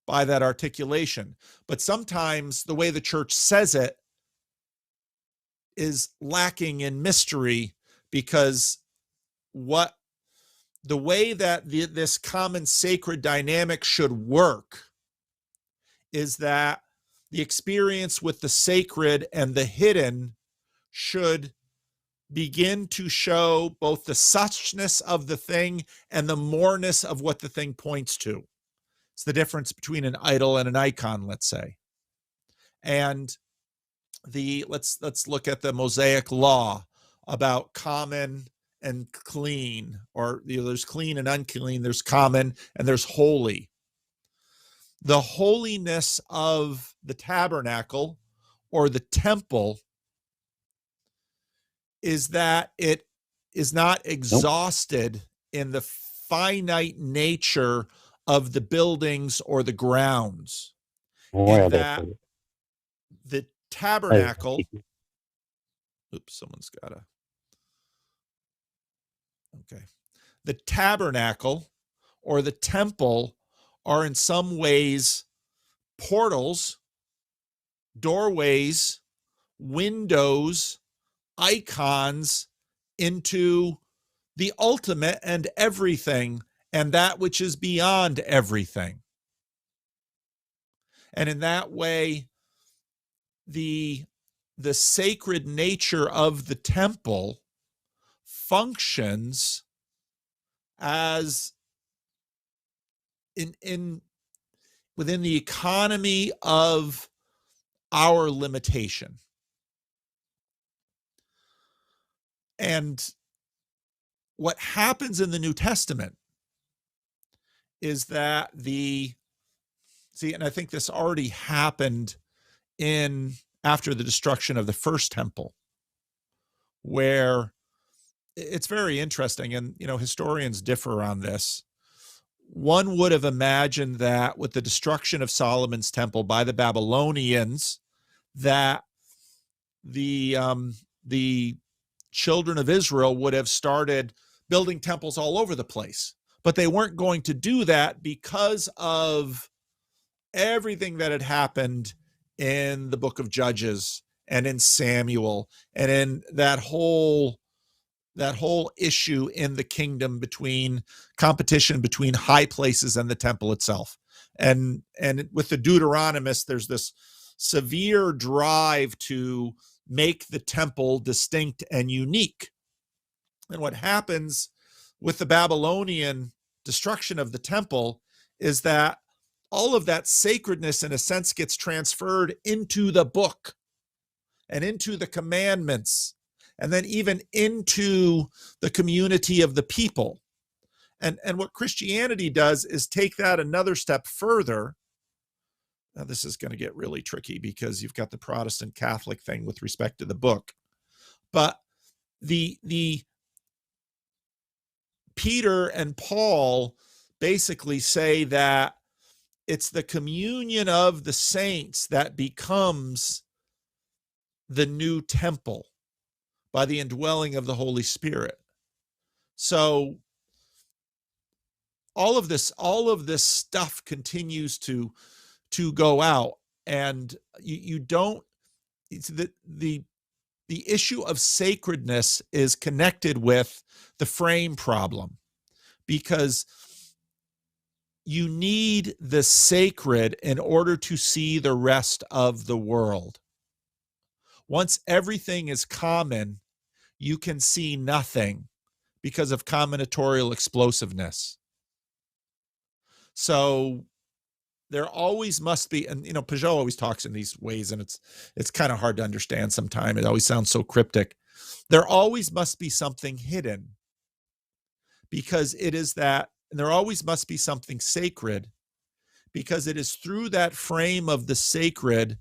by that articulation. But sometimes the way the church says it is lacking in mystery, because what the way that this common sacred dynamic should work is that the experience with the sacred and the hidden should begin to show both the suchness of the thing and the moreness of what the thing points to. It's the difference between an idol and an icon, let's say. And let's look at the Mosaic law about common and clean, or there's clean and unclean, there's common and there's holy. The holiness of the tabernacle or the temple is that it is not exhausted in the finite nature of the buildings or the grounds. In that the tabernacle, someone's got the tabernacle or the temple are in some ways portals, doorways, windows, icons into the ultimate and everything, and that which is beyond everything. And in that way, the sacred nature of the temple functions as within the economy of our limitation. And what happens in the New Testament is that and I think this already happened after the destruction of the first temple, where it's very interesting, and historians differ on this. One would have imagined that with the destruction of Solomon's temple by the Babylonians, that the children of Israel would have started building temples all over the place. But they weren't going to do that because of everything that had happened in the book of Judges and in Samuel and in that whole issue in the kingdom between competition between high places and the temple itself. And with the Deuteronomists, there's this severe drive to make the temple distinct and unique. And what happens with the Babylonian destruction of the temple is that all of that sacredness, in a sense, gets transferred into the book and into the commandments, and then even into the community of the people. And what Christianity does is take that another step further. Now, this is going to get really tricky because you've got the Protestant Catholic thing with respect to the book. But the Peter and Paul basically say that it's the communion of the saints that becomes the new temple by the indwelling of the Holy Spirit. So all of this stuff continues to go out, and you don't. It's the issue of sacredness is connected with the frame problem, because you need the sacred in order to see the rest of the world. Once everything is common, you can see nothing because of combinatorial explosiveness. So there always must be, and Pageau always talks in these ways, and it's kind of hard to understand sometimes. It always sounds so cryptic. There always must be something hidden, because it is that, and there always must be something sacred, because it is through that frame of the sacred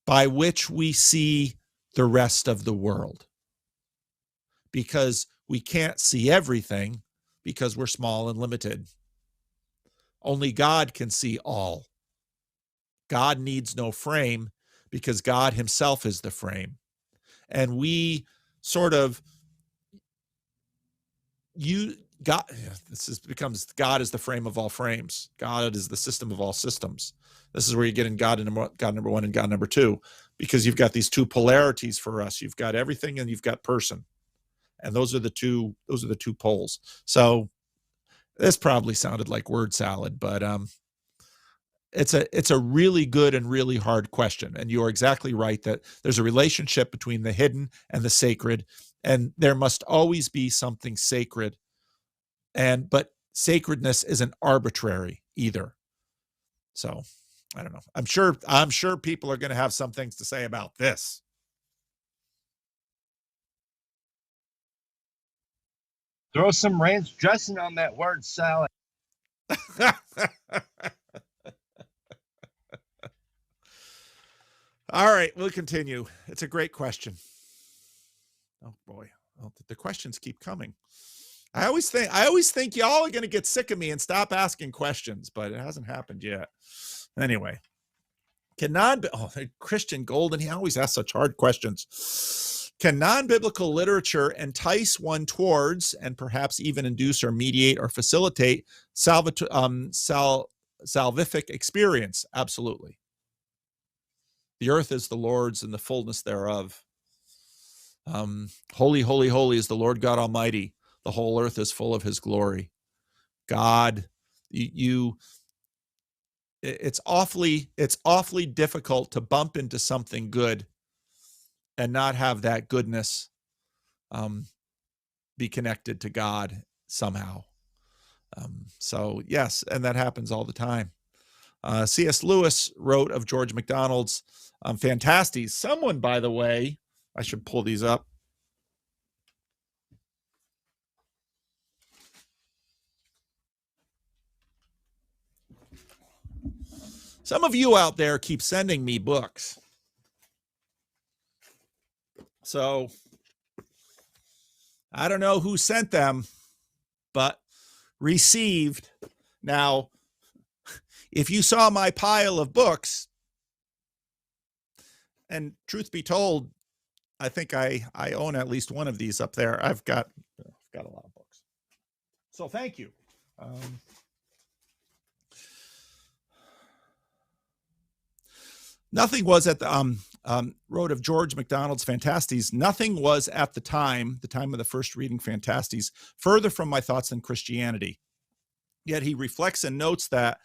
by which we see the rest of the world. Because we can't see everything because we're small and limited. Only God can see all. God needs no frame because God himself is the frame. And we sort of becomes God is the frame of all frames. God is the system of all systems. This is where you get in God number one and God number two, because you've got these two polarities for us. You've got everything and you've got person. And those are the two poles. So This probably sounded like word salad, but it's a really good and really hard question. And you're exactly right that there's a relationship between the hidden and the sacred, and there must always be something sacred. But sacredness isn't arbitrary either. So I don't know. I'm sure people are going to have some things to say about this. Throw some ranch dressing on that word salad. All right, we'll continue. It's a great question. Oh boy, the questions keep coming. I always think y'all are going to get sick of me and stop asking questions, but it hasn't happened yet. Anyway, Christian Golden, he always asks such hard questions. Can non-biblical literature entice one towards, and perhaps even induce or mediate or facilitate salvific experience? Absolutely. The earth is the Lord's and the fullness thereof. Holy, holy, holy is the Lord God Almighty. The whole earth is full of his glory. God, it's awfully difficult to bump into something good and not have that goodness be connected to God somehow. So yes, and that happens all the time. C.S. Lewis wrote of George MacDonald's Fantasties. Someone, by the way, I should pull these up. Some of you out there keep sending me books. So I don't know who sent them, but received. Now, if you saw my pile of books, and truth be told, I think I own at least one of these up there. I've got a lot of books. So thank you. Nothing was at the wrote of George MacDonald's Fantasties. Nothing was at the time of the first reading Fantasties, further from my thoughts than Christianity. Yet he reflects and notes that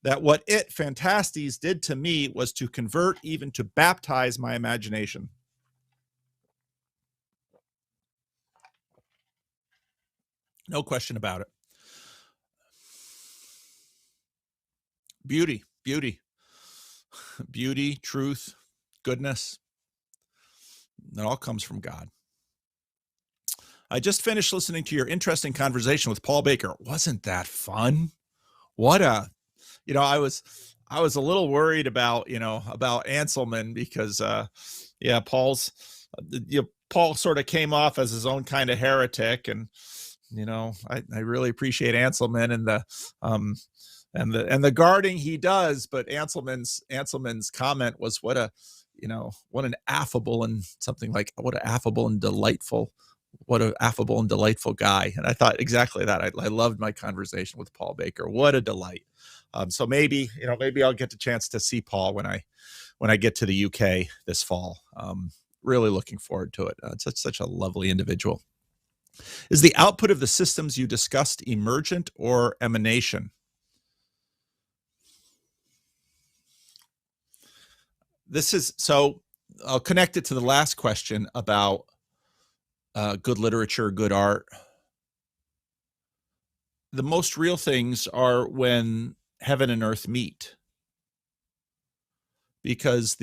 what Fantasties did to me was to convert, even to baptize my imagination. No question about it. Beauty, truth, goodness. It all comes from God. I just finished listening to your interesting conversation with Paul Baker. Wasn't that fun? I was a little worried about Anselman because, Paul sort of came off as his own kind of heretic, and I really appreciate Anselman and the guarding he does, but Anselman's comment was what an affable and what an affable and delightful guy. And I thought exactly that. I loved my conversation with Paul Baker. What a delight. So maybe I'll get the chance to see Paul when I get to the UK this fall. Really looking forward to it. Such a lovely individual. Is the output of the systems you discussed emergent or emanation? I'll connect it to the last question about good literature, good art. The most real things are when heaven and earth meet, because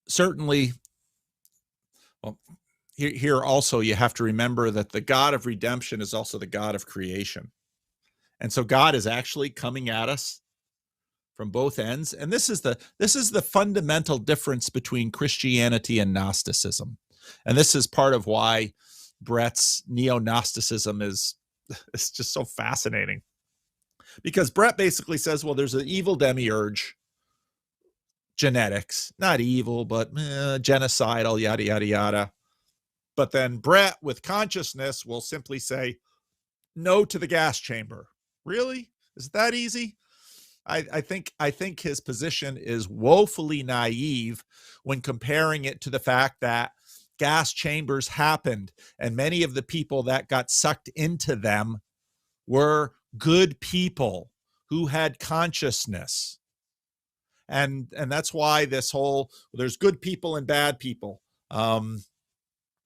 certainly, here also you have to remember that the God of redemption is also the God of creation. And so God is actually coming at us from both ends. And this is the fundamental difference between Christianity and Gnosticism. And this is part of why Brett's neo-Gnosticism is just so fascinating. Because Brett basically says, well, there's an evil demiurge, genetics, not evil, but genocidal, yada, yada, yada. But then Brett with consciousness will simply say no to the gas chamber. Really? Is it that easy? I think his position is woefully naive when comparing it to the fact that gas chambers happened, and many of the people that got sucked into them were good people who had consciousness. And that's why this whole, there's good people and bad people. And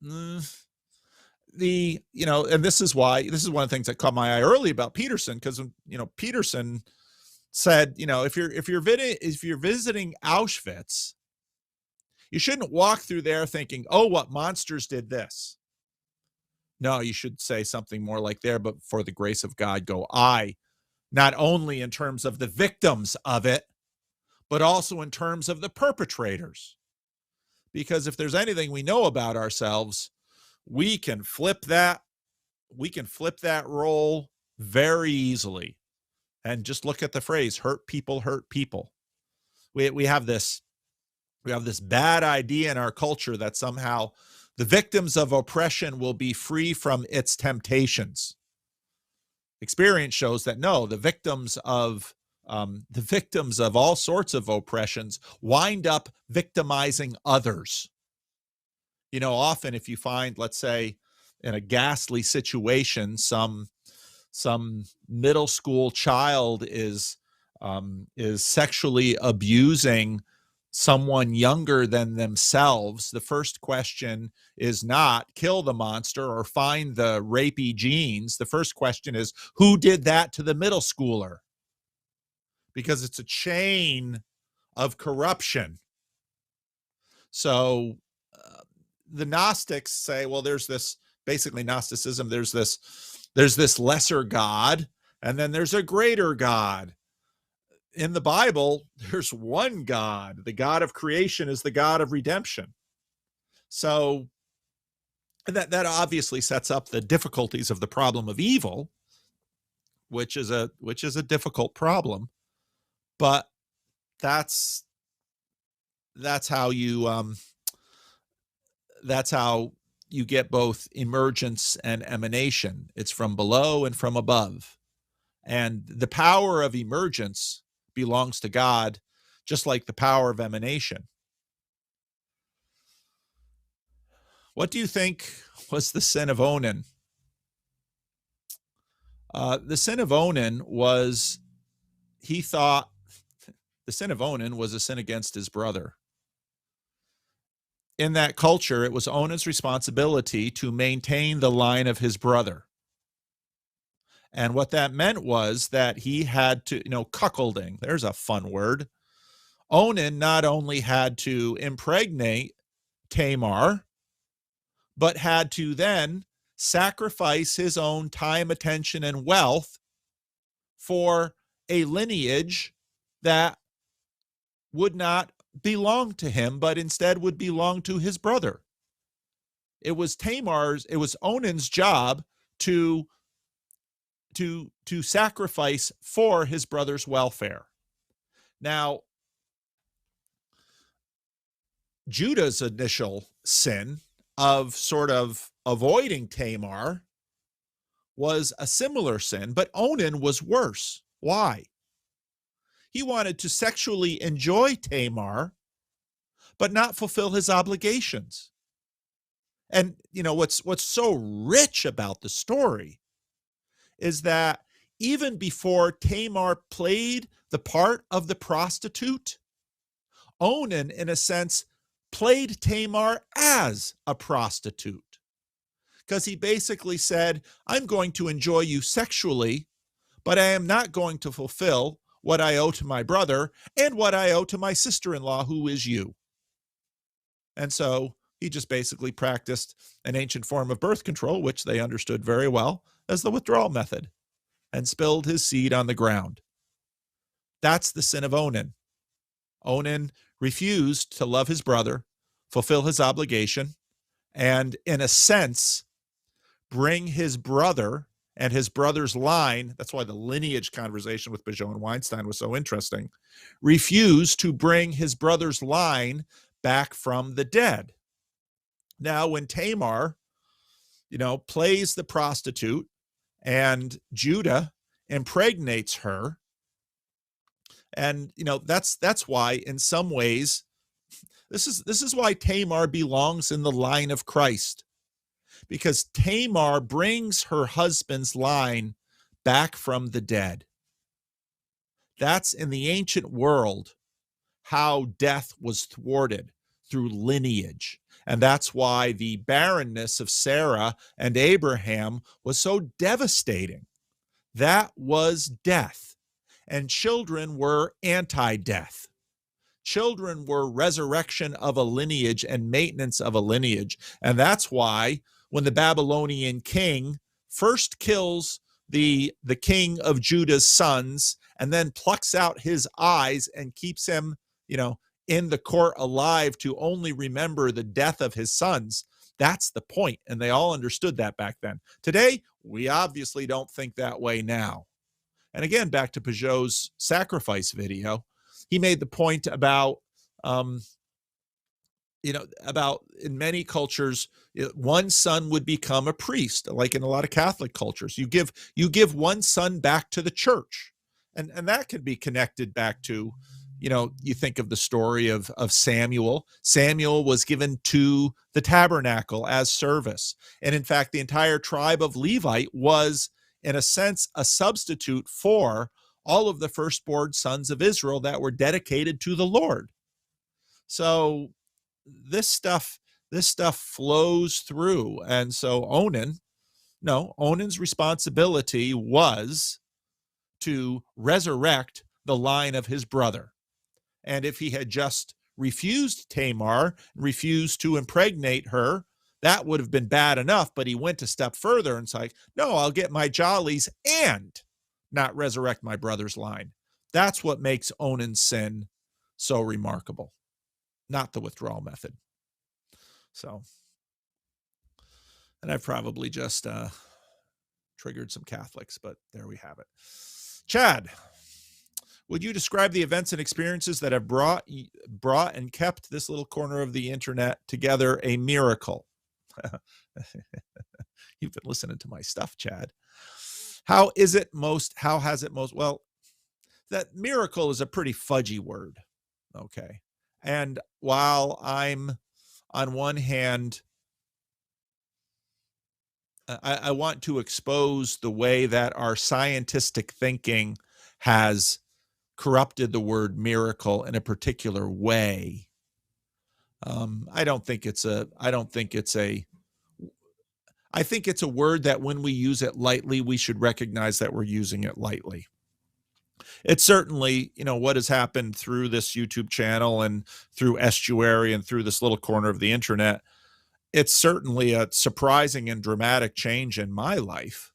this is why, this is one of the things that caught my eye early about Peterson, because Peterson said, if you're visiting Auschwitz, you shouldn't walk through there thinking, oh, what monsters did this. No, you should say something more like, there, but for the grace of God go I, not only in terms of the victims of it, but also in terms of the perpetrators. Because if there's anything we know about ourselves, we can flip that role very easily. And just look at the phrase, hurt people hurt people. We have this bad idea in our culture that somehow the victims of oppression will be free from its temptations. Experience shows that no, the victims of all sorts of oppressions wind up victimizing others. Often if you find, let's say, in a ghastly situation, some middle school child is sexually abusing someone younger than themselves, the first question is not kill the monster or find the rapey genes. The first question is, who did that to the middle schooler? Because it's a chain of corruption. So the Gnostics say, well, there's this, basically Gnosticism, there's this lesser God, and then there's a greater God. In the Bible, there's one God. The God of creation is the God of redemption. So that obviously sets up the difficulties of the problem of evil, which is a difficult problem. But that's how you get both emergence and emanation. It's from below and from above. And the power of emergence belongs to God, just like the power of emanation. What do you think was the sin of Onan? The sin of Onan was, he thought the sin of Onan was a sin against his brother. In that culture, it was Onan's responsibility to maintain the line of his brother. And what that meant was that he had to, cuckolding, there's a fun word. Onan not only had to impregnate Tamar, but had to then sacrifice his own time, attention, and wealth for a lineage that would not belong to him, but instead would belong to his brother. It was Onan's job to sacrifice for his brother's welfare. Now, Judah's initial sin of sort of avoiding Tamar was a similar sin, but Onan was worse. Why? He wanted to sexually enjoy Tamar, but not fulfill his obligations. And what's so rich about the story is that even before Tamar played the part of the prostitute, Onan, in a sense, played Tamar as a prostitute. Because he basically said, I'm going to enjoy you sexually, but I am not going to fulfill what I owe to my brother and what I owe to my sister-in-law, who is you. And so he just basically practiced an ancient form of birth control, which they understood very well as the withdrawal method, and spilled his seed on the ground. That's the sin of Onan. Onan refused to love his brother, fulfill his obligation, and in a sense, bring his brother and his brother's line, that's why the lineage conversation with Pageau and Weinstein was so interesting, refused to bring his brother's line back from the dead. Now, when Tamar, plays the prostitute and Judah impregnates her, and, that's why in some ways This is why Tamar belongs in the line of Christ, because Tamar brings her husband's line back from the dead. That's in the ancient world how death was thwarted, through lineage. And that's why the barrenness of Sarah and Abraham was so devastating. That was death. And children were anti-death. Children were resurrection of a lineage and maintenance of a lineage. And that's why when the Babylonian king first kills the king of Judah's sons and then plucks out his eyes and keeps him, in the court alive to only remember the death of his sons, that's the point. And they all understood that back then. Today, we obviously don't think that way now. And again, back to Pageau's sacrifice video, he made the point about, about in many cultures, one son would become a priest, like in a lot of Catholic cultures. You give one son back to the church. And that can be connected back to, you think of the story of Samuel. Samuel was given to the tabernacle as service. And in fact, the entire tribe of Levite was, in a sense, a substitute for all of the firstborn sons of Israel that were dedicated to the Lord. So this stuff flows through. And so Onan's responsibility was to resurrect the line of his brother. And if he had just refused Tamar, refused to impregnate her, that would have been bad enough. But he went a step further and said, no, I'll get my jollies and not resurrect my brother's line. That's what makes Onan's sin so remarkable, not the withdrawal method. So, and I've probably just triggered some Catholics, but there we have it. Chad, would you describe the events and experiences that have brought and kept this little corner of the internet together a miracle? You've been listening to my stuff, Chad. How has it most? Well, that miracle is a pretty fudgy word. Okay. And while I'm on one hand, I want to expose the way that our scientific thinking has corrupted the word miracle in a particular way. I think it's a word that when we use it lightly, we should recognize that we're using it lightly. It's certainly, what has happened through this YouTube channel and through Estuary and through this little corner of the internet. It's certainly a surprising and dramatic change in my life.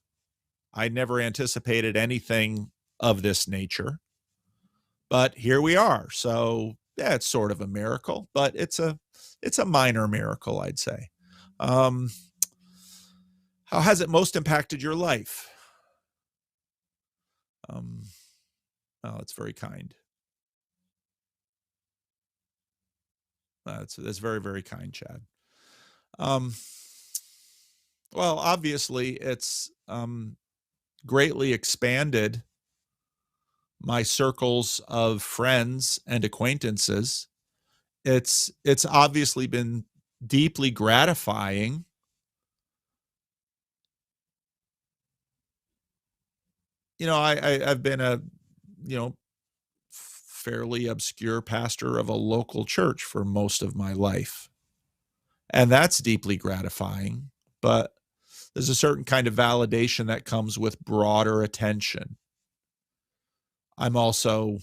I never anticipated anything of this nature. But here we are. So yeah, it's sort of a miracle, but it's a minor miracle, I'd say. How has it most impacted your life? Oh, it's very kind. That's very, very kind, Chad. Well, obviously, it's greatly expanded my circles of friends and acquaintances. It's obviously been deeply gratifying. I've been a, fairly obscure pastor of a local church for most of my life. And that's deeply gratifying, but there's a certain kind of validation that comes with broader attention. I'm also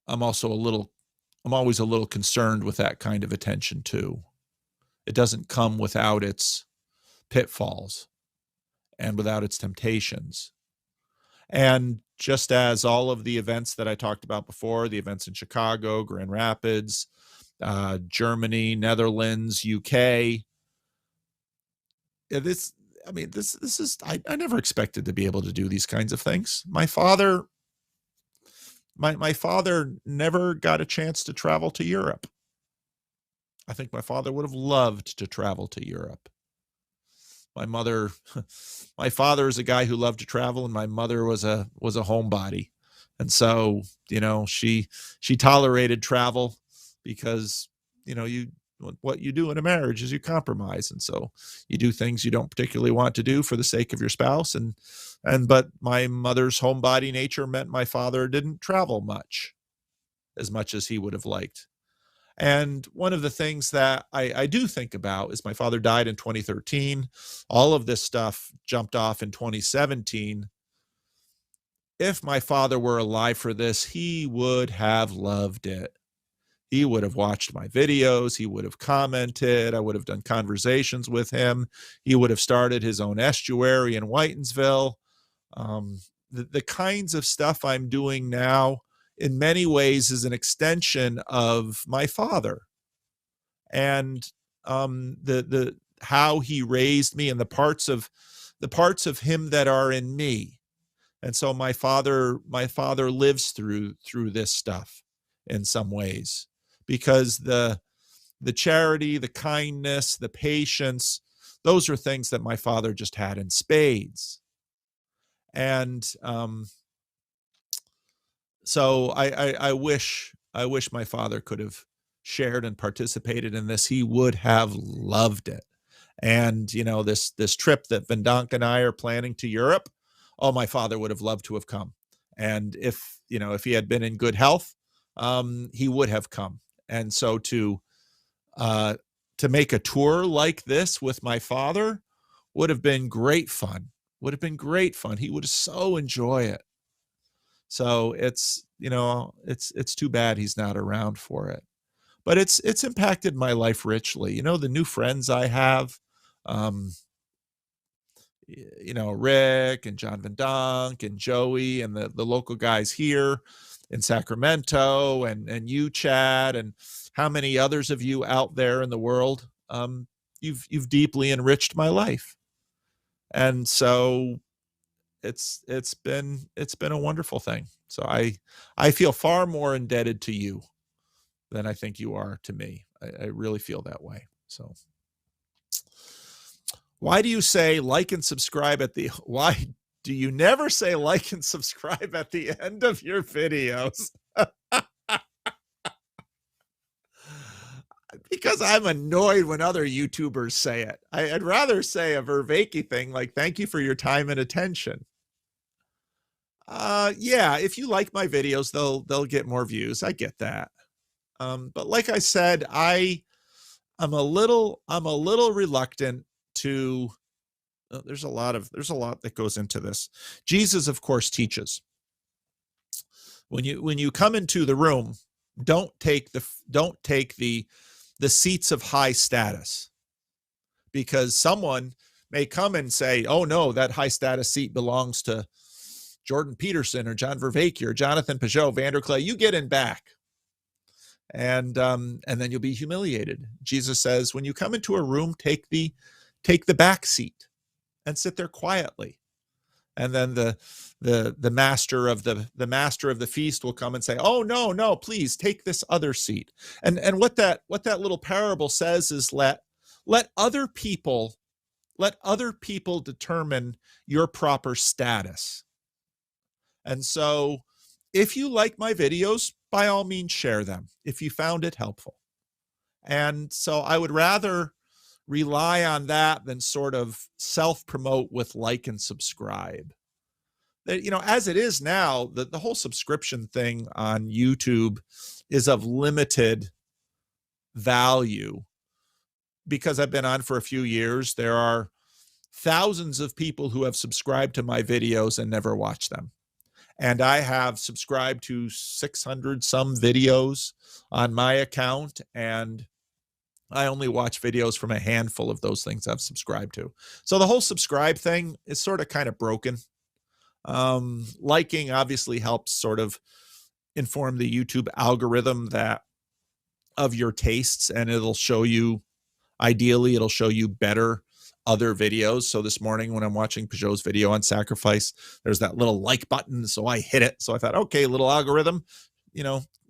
always a little concerned with that kind of attention too. It doesn't come without its pitfalls and without its temptations. And just as all of the events that I talked about before, the events in Chicago, Grand Rapids, Germany, Netherlands, UK, I never expected to be able to do these kinds of things. My father never got a chance to travel to Europe. I think my father would have loved to travel to Europe. My father is a guy who loved to travel, and my mother was a homebody. And so, she tolerated travel because, what you do in a marriage is you compromise. And so you do things you don't particularly want to do for the sake of your spouse. But my mother's homebody nature meant my father didn't travel as much as he would have liked. And one of the things that I do think about is my father died in 2013. All of this stuff jumped off in 2017. If my father were alive for this, he would have loved it. He would have watched my videos. He would have commented. I would have done conversations with him. He would have started his own estuary in Whitensville. The kinds of stuff I'm doing now, in many ways, is an extension of my father, and the how he raised me, and the parts of him that are in me. And so my father lives through this stuff in some ways, because the charity, the kindness, the patience, those are things that my father just had in spades. And so I wish my father could have shared and participated in this. He would have loved it. And this trip that Vendonk and I are planning to Europe, oh, my father would have loved to have come. And if he had been in good health, he would have come. And so to make a tour like this with my father would have been great fun. He would so enjoy it. So it's too bad he's not around for it. But it's impacted my life richly. The new friends I have, Rick and John Vendonk and Joey and the local guys here in Sacramento, and you, Chad, and how many others of you out there in the world. You've deeply enriched my life. And so it's been a wonderful thing. So I feel far more indebted to you than I think you are to me. I really feel that way. So why do you say like and subscribe why do you never say like and subscribe at the end of your videos? Because I'm annoyed when other YouTubers say it. I'd rather say a Vervaeke thing like, thank you for your time and attention. Yeah, if you like my videos, they'll get more views. I get that. But like I said, I'm a little reluctant to, there's a lot that goes into this. Jesus, of course, teaches. When you come into the room, don't take the seats of high status, because someone may come and say, oh no, that high status seat belongs to Jordan Peterson or John Vervaeke or Jonathan Pageau, Vanderclay. You get in back. And then you'll be humiliated. Jesus says, when you come into a room, take the back seat and sit there quietly. And then the master of the feast will come and say, oh no, please take this other seat. And what that little parable says is let other people determine your proper status. And so if you like my videos, by all means, share them if you found it helpful. And so I would rather rely on that than sort of self-promote with like and subscribe. As it is now, the whole subscription thing on YouTube is of limited value, because I've been on for a few years. There are thousands of people who have subscribed to my videos and never watched them. And I have subscribed to 600 some videos on my account, and I only watch videos from a handful of those things I've subscribed to. So the whole subscribe thing is sort of kind of broken. Liking obviously helps sort of inform the YouTube algorithm of your tastes, and it'll show you better other videos. So this morning when I'm watching Pageau's video on sacrifice, there's that little like button. So I hit it. So I thought, okay, little algorithm,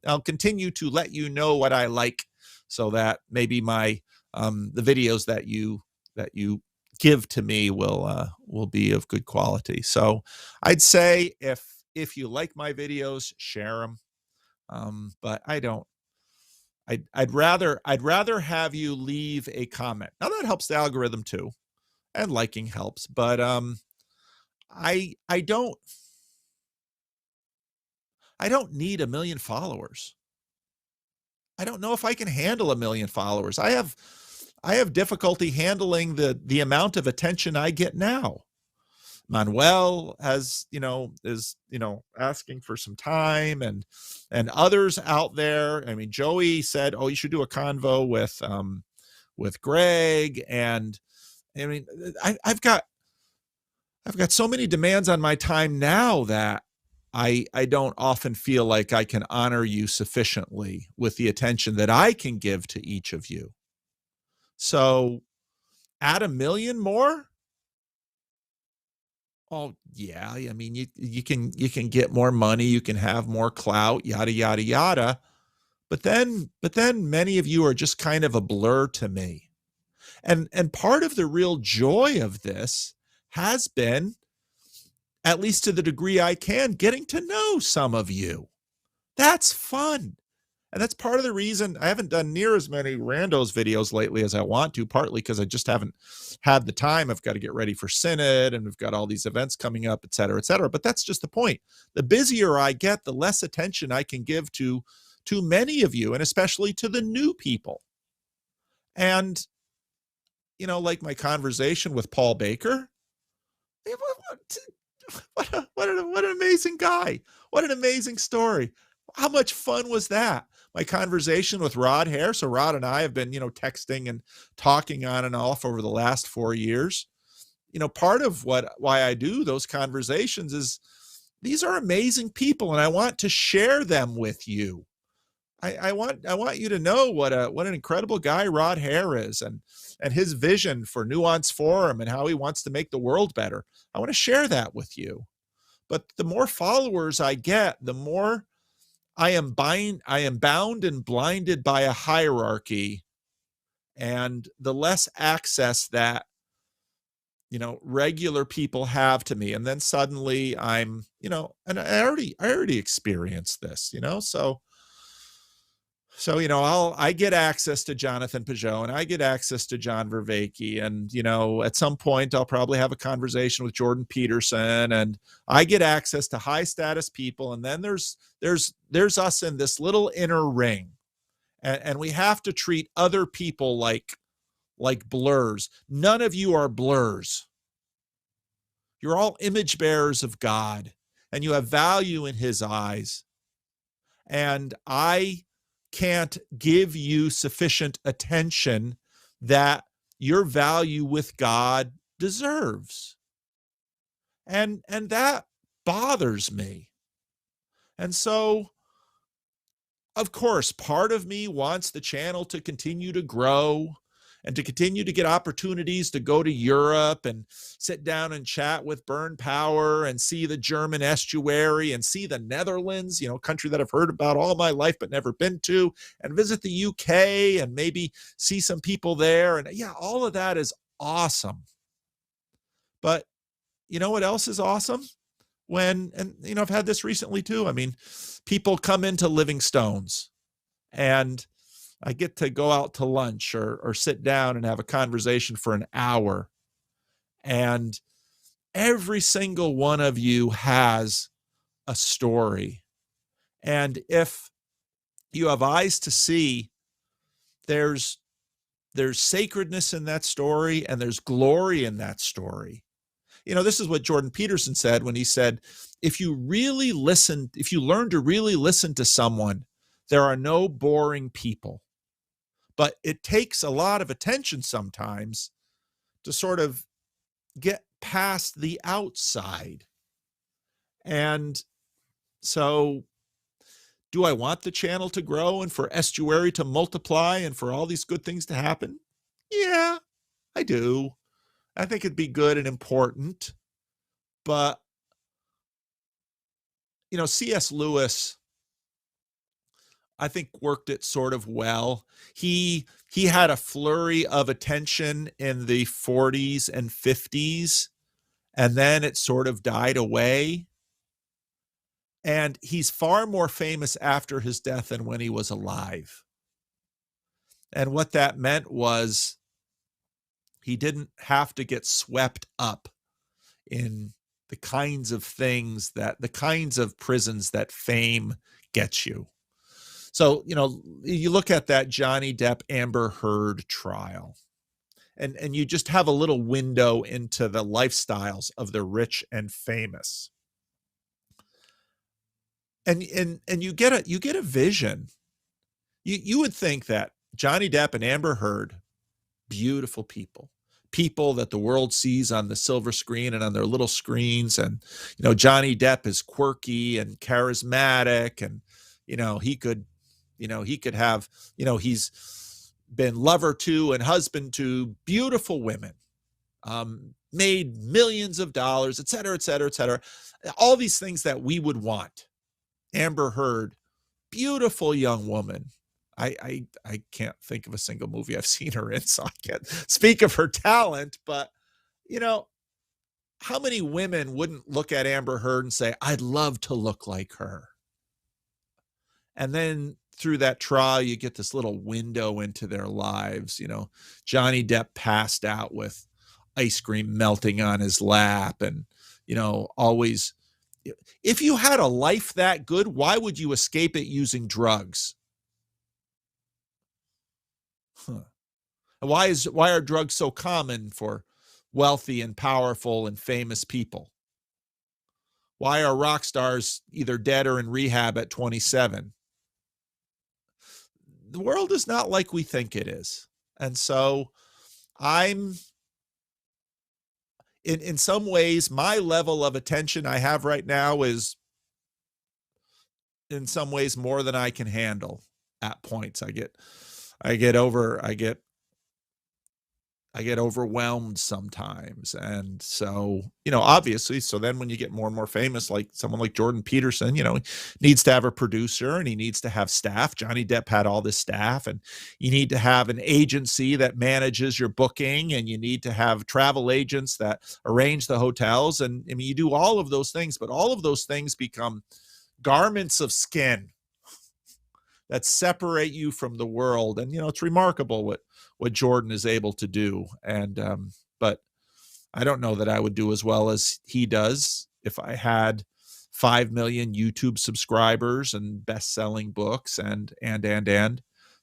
I'll continue to let you know what I like, so that maybe my, the videos that you give to me will be of good quality. So I'd say if if you like my videos, share them. But I don't. I'd rather have you leave a comment. Now that helps the algorithm too, and liking helps. But I don't need a million followers. I don't know if I can handle a million followers. I have difficulty handling the amount of attention I get now. Manuel is asking for some time, and others out there. I mean, Joey said, "Oh, you should do a convo with Greg," and I mean, I've got so many demands on my time now that I don't often feel like I can honor you sufficiently with the attention that I can give to each of you. So, add a million more? Oh yeah, I mean you can get more money, you can have more clout, yada yada yada. But then many of you are just kind of a blur to me. And part of the real joy of this has been, at least to the degree I can, getting to know some of you. That's fun. And that's part of the reason I haven't done near as many randos videos lately as I want to, partly because I just haven't had the time. I've got to get ready for Synod, and we've got all these events coming up, et cetera, et cetera. But that's just the point. The busier I get, the less attention I can give to many of you, and especially to the new people. And, like my conversation with Paul Baker, what an amazing guy. What an amazing story. How much fun was that? My conversation with Rod Hare. So Rod and I have been, texting and talking on and off over the last 4 years. Part of why I do those conversations is these are amazing people, and I want to share them with you. I want you to know what an incredible guy Rod Hare is, and his vision for Nuance Forum and how he wants to make the world better. I want to share that with you. But the more followers I get, the more I am bound and blinded by a hierarchy, and the less access that regular people have to me. And then suddenly I'm, and I already experienced this, so I get access to Jonathan Pageau, and I get access to John Vervaeke, and at some point I'll probably have a conversation with Jordan Peterson, and I get access to high status people. And then there's us in this little inner ring, and we have to treat other people like blurs. None of you are blurs. You're all image bearers of God, and you have value in his eyes. And I can't give you sufficient attention that your value with God deserves. And that bothers me. And so, of course, part of me wants the channel to continue to grow and to continue to get opportunities to go to Europe and sit down and chat with Burn Power and see the German estuary and see the Netherlands, a country that I've heard about all my life but never been to, and visit the UK and maybe see some people there. And yeah, all of that is awesome. But you know what else is awesome? I've had this recently too. I mean, people come into Living Stones, and I get to go out to lunch or sit down and have a conversation for an hour. And every single one of you has a story. And if you have eyes to see, there's sacredness in that story, and there's glory in that story. This is what Jordan Peterson said when he said, if you learn to really listen to someone, there are no boring people. But it takes a lot of attention sometimes to sort of get past the outside. And so, do I want the channel to grow and for Estuary to multiply and for all these good things to happen? Yeah, I do. I think it'd be good and important. But, C.S. Lewis, I think, worked it sort of well. He had a flurry of attention in the 40s and 50s, and then it sort of died away. And he's far more famous after his death than when he was alive. And what that meant was he didn't have to get swept up in the kinds of things that, the kinds of prisons that fame gets you. So, you look at that Johnny Depp Amber Heard trial, and you just have a little window into the lifestyles of the rich and famous. And you get a vision. You would think that Johnny Depp and Amber Heard, beautiful people that the world sees on the silver screen and on their little screens. And, Johnny Depp is quirky and charismatic, and, he could have, he's been lover to and husband to beautiful women, made millions of dollars, et cetera, et cetera, et cetera. All these things that we would want. Amber Heard, beautiful young woman. I can't think of a single movie I've seen her in, so I can't speak of her talent. But, how many women wouldn't look at Amber Heard and say, I'd love to look like her? And then through that trial, you get this little window into their lives. Johnny Depp passed out with ice cream melting on his lap, and, always, if you had a life that good, why would you escape it using drugs? Why are drugs so common for wealthy and powerful and famous people? Why are rock stars either dead or in rehab at 27? The world is not like we think it is. And so I'm, in some ways, my level of attention I have right now is in some ways more than I can handle at points. I get overwhelmed sometimes. And so, obviously, so then when you get more and more famous, like someone like Jordan Peterson, he needs to have a producer and he needs to have staff. Johnny Depp had all this staff, and you need to have an agency that manages your booking, and you need to have travel agents that arrange the hotels. And I mean, you do all of those things, but all of those things become garments of skin that separate you from the world. And, it's remarkable what Jordan is able to do. And, but I don't know that I would do as well as he does if I had 5 million YouTube subscribers and best-selling books and.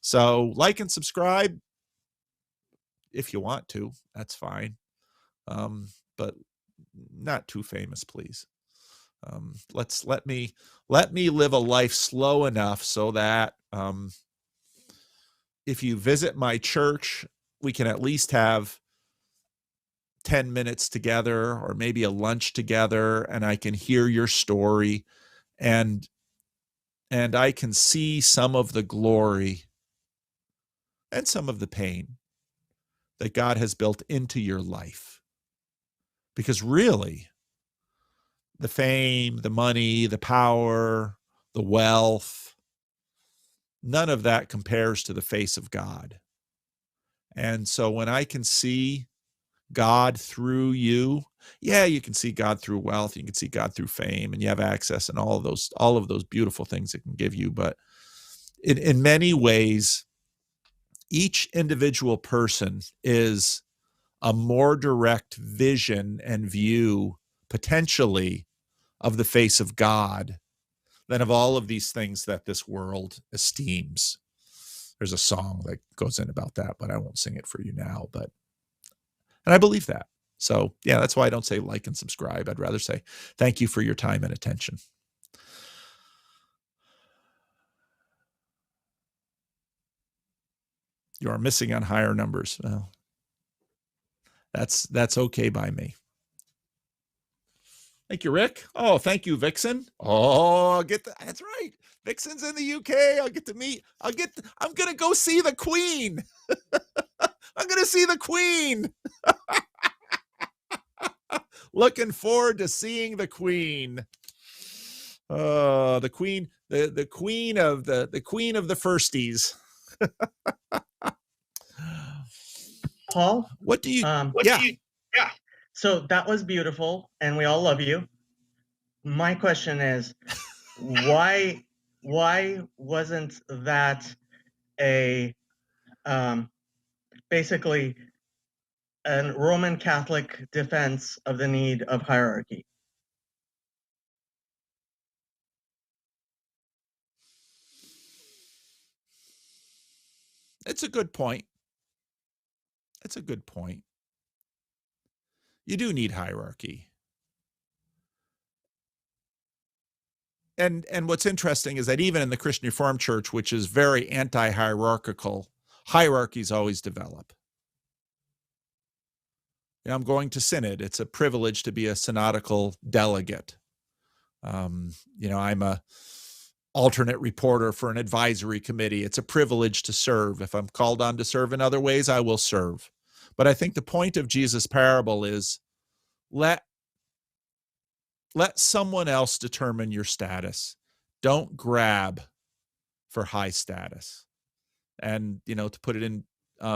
So like and subscribe if you want to, that's fine. But not too famous, please. Let me live a life slow enough so that if you visit my church, we can at least have 10 minutes together, or maybe a lunch together, and I can hear your story, and I can see some of the glory and some of the pain that God has built into your life. Because really, the fame, the money, the power, the wealth, none of that compares to the face of God. And so when I can see God through you, you can see God through wealth, you can see God through fame, and you have access and all of those beautiful things it can give you. But in many ways, each individual person is a more direct vision and view, potentially, of the face of God than of all of these things that this world esteems. There's a song that goes in about that, but I won't sing it for you now. And I believe that. So that's why I don't say like and subscribe. I'd rather say thank you for your time and attention. You are missing on higher numbers. Well, that's okay by me. Thank you, Rick. Oh, thank you, Vixen. Oh, that's right. Vixen's in the UK. I'm going to go see the Queen. I'm going to see the Queen. Looking forward to seeing the Queen. The Queen, the Queen of the Queen of the Firsties. Paul, what do you? So that was beautiful, and we all love you. My question is, why wasn't that a basically a Roman Catholic defense of the need of hierarchy? It's a good point. It's a good point. You do need hierarchy. And what's interesting is that even in the Christian Reformed Church, which is very anti-hierarchical, hierarchies always develop. You know, I'm going to synod. It's a privilege to be a synodical delegate. You know, I'm a alternate reporter for an advisory committee. It's a privilege to serve. If I'm called on to serve in other ways, I will serve. But I think the point of Jesus' parable is let someone else determine your status. Don't grab for high status. And, you know, to put it in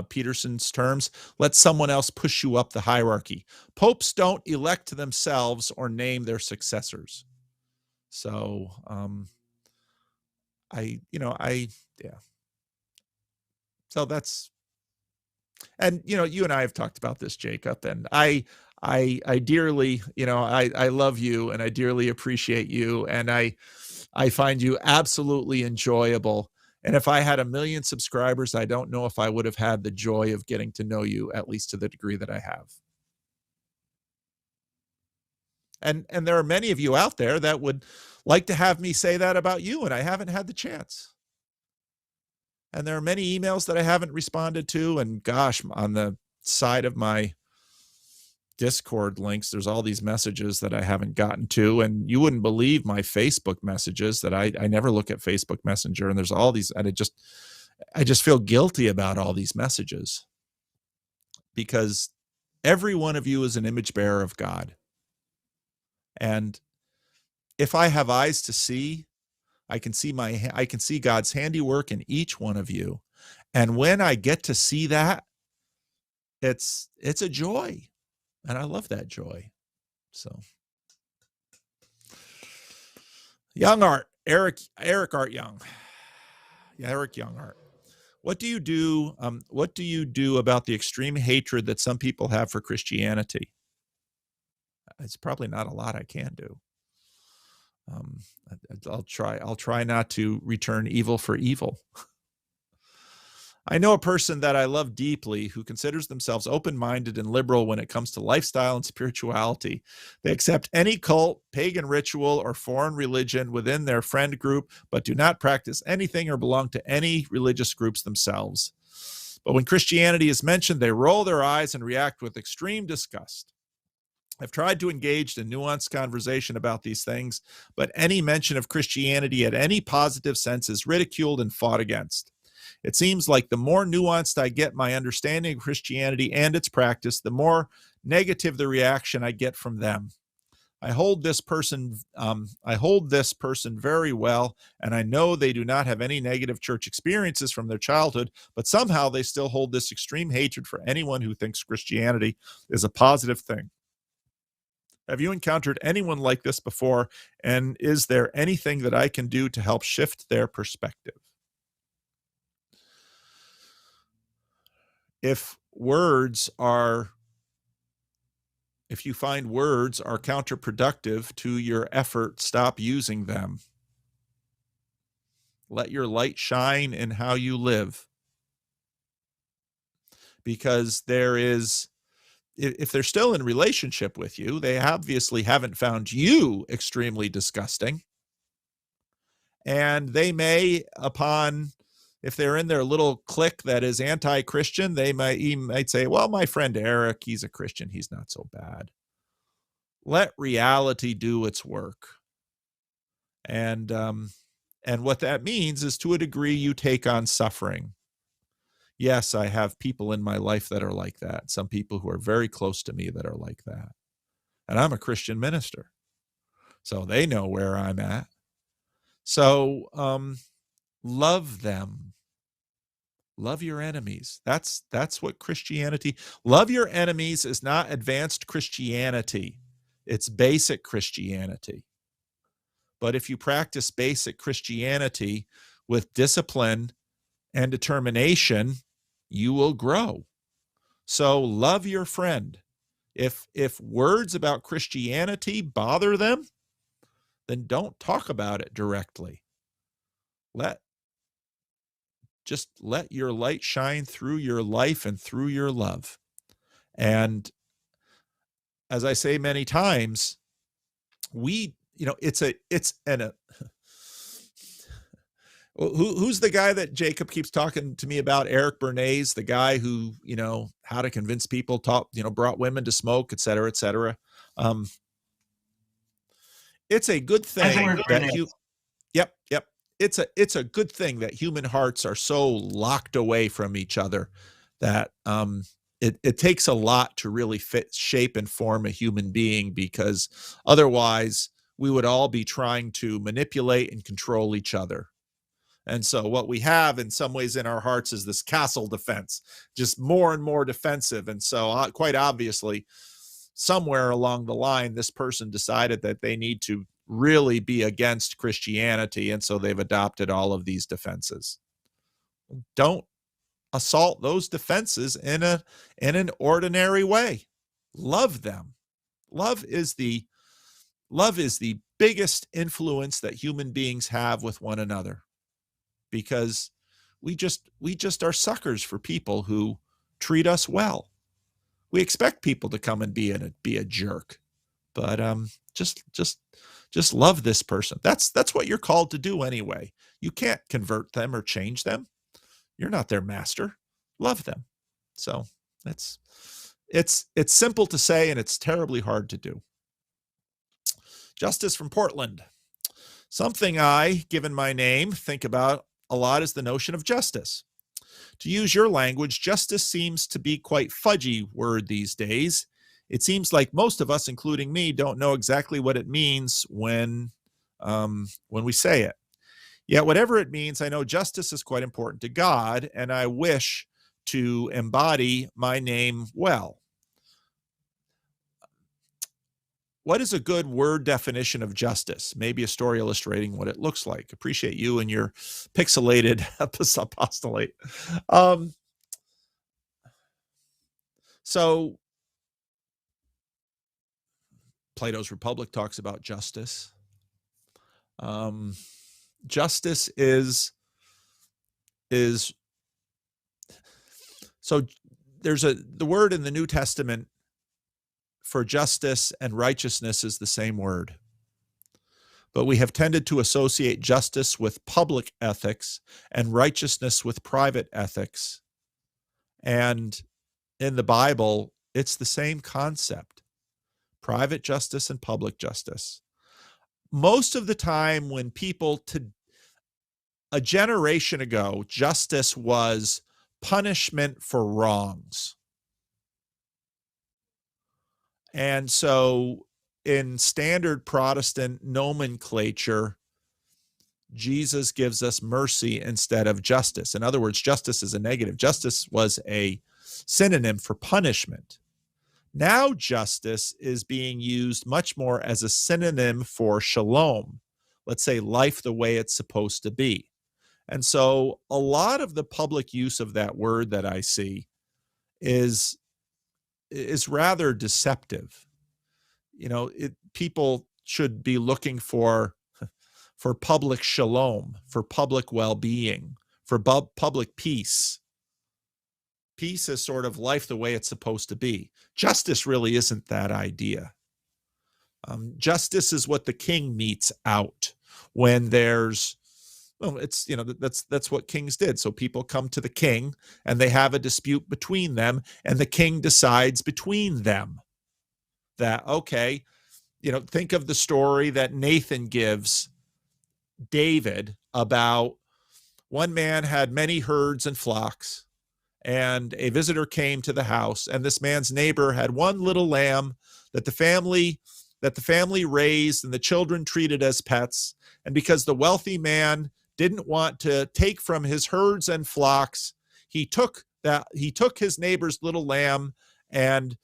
Peterson's terms, let someone else push you up the hierarchy. Popes don't elect themselves or name their successors. So, yeah. So that's, and, you know, you and I have talked about this, Jacob, and I dearly, you know, I love you and I dearly appreciate you. And I find you absolutely enjoyable. And if I had 1 million subscribers, I don't know if I would have had the joy of getting to know you, at least to the degree that I have. And there are many of you out there that would like to have me say that about you, and I haven't had the chance. And there are many emails that I haven't responded to. And gosh, on the side of my Discord links, there's all these messages that I haven't gotten to. And you wouldn't believe my Facebook messages that I never look at Facebook Messenger. And there's all these, and I just feel guilty about all these messages, because every one of you is an image bearer of God. And if I have eyes to see, I can see God's handiwork in each one of you. And when I get to see that, it's a joy. And I love that joy. So Young Art, Eric Art Young. Yeah, Eric Young Art. What do you do? What do you do about the extreme hatred that some people have for Christianity? It's probably not a lot I can do. I'll try not to return evil for evil. I know a person that I love deeply who considers themselves open-minded and liberal when it comes to lifestyle and spirituality. They accept any cult, pagan ritual, or foreign religion within their friend group, but do not practice anything or belong to any religious groups themselves. But when Christianity is mentioned, they roll their eyes and react with extreme disgust. I've tried to engage in nuanced conversation about these things, but any mention of Christianity at any positive sense is ridiculed and fought against. It seems like the more nuanced I get my understanding of Christianity and its practice, the more negative the reaction I get from them. I hold this person very well, and I know they do not have any negative church experiences from their childhood, but somehow they still hold this extreme hatred for anyone who thinks Christianity is a positive thing. Have you encountered anyone like this before? And is there anything that I can do to help shift their perspective? If you find words are counterproductive to your effort, stop using them. Let your light shine in how you live. Because if they're still in relationship with you, they obviously haven't found you extremely disgusting. And they may, if they're in their little clique that is anti-Christian, they might say, well, my friend Eric, he's a Christian. He's not so bad. Let reality do its work. And what that means is, to a degree, you take on suffering. Yes, I have people in my life that are like that. Some people who are very close to me that are like that. And I'm a Christian minister, so they know where I'm at. So love them. Love your enemies. That's what Christianity. Love your enemies is not advanced Christianity. It's basic Christianity. But if you practice basic Christianity with discipline and determination, you will grow. So love your friend. If words about Christianity bother them, then don't talk about it directly. Just let your light shine through your life and through your love. And as I say many times, who's the guy that Jacob keeps talking to me about? Eric Bernays, the guy who, how to convince people, brought women to smoke, et cetera, et cetera. It's a good thing that Yep. It's a good thing that human hearts are so locked away from each other that it takes a lot to really fit, shape, and form a human being, because otherwise we would all be trying to manipulate and control each other. And so what we have in some ways in our hearts is this castle defense, just more and more defensive. And so quite obviously, somewhere along the line, this person decided that they need to really be against Christianity. And so they've adopted all of these defenses. Don't assault those defenses in an ordinary way. Love them. Love is the biggest influence that human beings have with one another, because we just are suckers for people who treat us well. We expect people to come and be a jerk, but just love this person. That's what you're called to do anyway. You can't convert them or change them. You're not their master. Love them. So it's simple to say, and it's terribly hard to do. Justice from Portland. Something I, given my name, think about a lot is the notion of justice. To use your language, justice seems to be quite fudgy word these days. It seems like most of us, including me, don't know exactly what it means when we say it. Yet whatever it means, I know justice is quite important to God, and I wish to embody my name well. What is a good word definition of justice? Maybe a story illustrating what it looks like. Appreciate you and your pixelated apostolate. So Plato's Republic talks about justice. Justice is so there's the word in the New Testament for justice and righteousness is the same word. But we have tended to associate justice with public ethics and righteousness with private ethics. And in the Bible, it's the same concept: private justice and public justice. Most of the time when a generation ago, justice was punishment for wrongs. And so in standard Protestant nomenclature, Jesus gives us mercy instead of justice. In other words, justice is a negative. Justice was a synonym for punishment. Now justice is being used much more as a synonym for shalom. Let's say life the way it's supposed to be. And so a lot of the public use of that word that I see is rather deceptive. People should be looking for public shalom, for public well-being, for public peace. Peace is sort of life the way it's supposed to be. Justice really isn't that idea. Justice is what the king metes out when there's, that's what kings did. So people come to the king and they have a dispute between them, and the king decides between them that, okay, think of the story that Nathan gives David about one man had many herds and flocks, and a visitor came to the house, and this man's neighbor had one little lamb that the family raised and the children treated as pets. And because the wealthy man didn't want to take from his herds and flocks, he took his neighbor's little lamb and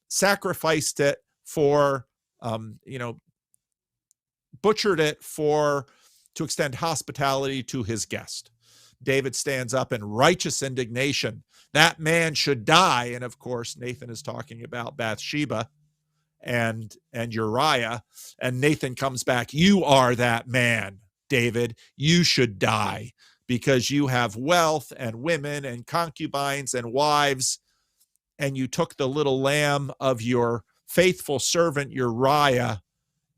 sacrificed it for butchered it to extend hospitality to his guest. David stands up in righteous indignation. That man should die. And of course, Nathan is talking about Bathsheba and Uriah. And Nathan comes back. You are that man, David. You should die because you have wealth and women and concubines and wives. And you took the little lamb of your faithful servant Uriah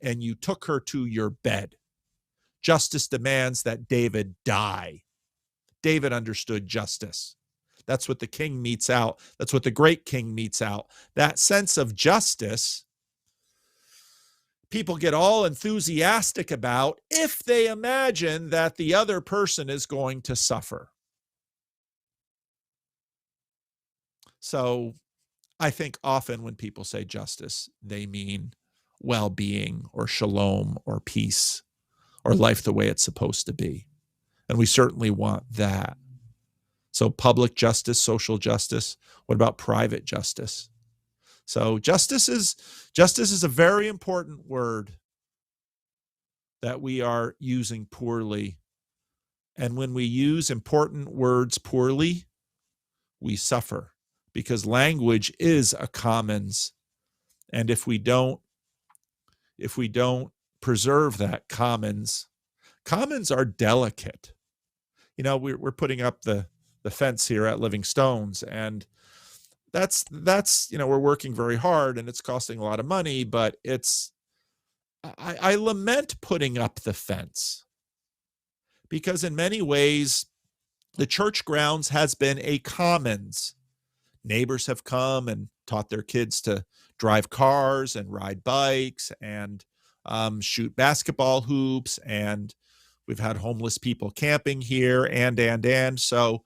and you took her to your bed. Justice demands that David die. David understood justice. That's what the king metes out. That's what the great king metes out. That sense of justice, people get all enthusiastic about if they imagine that the other person is going to suffer. So I think often when people say justice, they mean well-being or shalom or peace or life the way it's supposed to be. And we certainly want that. So public justice, social justice. What about private justice? So justice is a very important word that we are using poorly. And when we use important words poorly, we suffer because language is a commons. And if we don't preserve that commons are delicate. You know, we're putting up the fence here at Living Stones, and that's we're working very hard and it's costing a lot of money, but I lament putting up the fence because in many ways the church grounds has been a commons. Neighbors have come and taught their kids to drive cars and ride bikes and shoot basketball hoops, and we've had homeless people camping here and so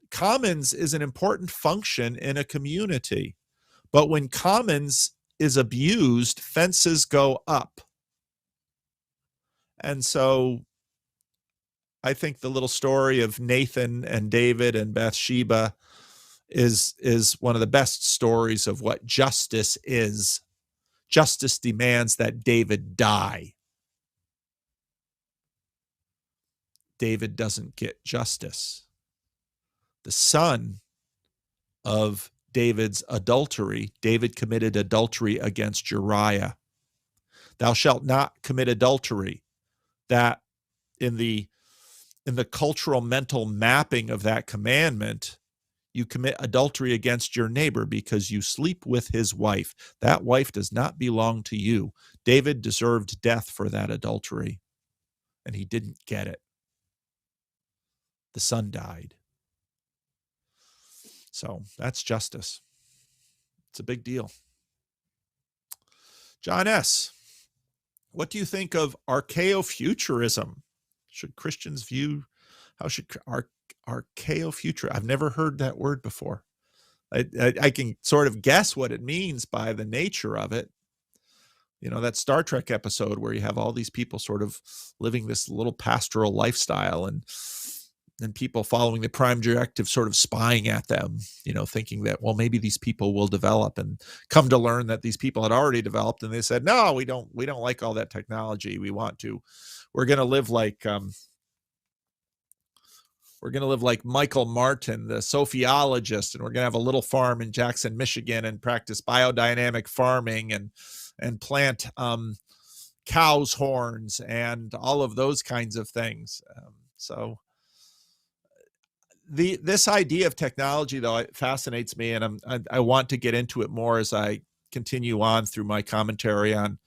commons is an important function in a community. But when commons is abused, fences go up. And so I think the little story of Nathan and David and Bathsheba is one of the best stories of what justice is. Justice demands that David die. David doesn't get justice. The son of David's adultery, David committed adultery against Uriah. Thou shalt not commit adultery. That in the cultural mental mapping of that commandment, you commit adultery against your neighbor because you sleep with his wife. That wife does not belong to you. David deserved death for that adultery, and he didn't get it. The son died. So that's justice. It's a big deal. John S., what do you think of archaeofuturism? Should Christians view, how should archaeofuture? I've never heard that word before. I can sort of guess what it means by the nature of it. You know, that Star Trek episode where you have all these people sort of living this little pastoral lifestyle and people following the prime directive sort of spying at them, you know, thinking that, well, maybe these people will develop, and come to learn that these people had already developed. And they said, no, we don't like all that technology. We're going to live like Michael Martin, the sophiologist, and we're going to have a little farm in Jackson, Michigan, and practice biodynamic farming and plant cow's horns and all of those kinds of things. So this idea of technology, though, it fascinates me, and I want to get into it more as I continue on through my commentary on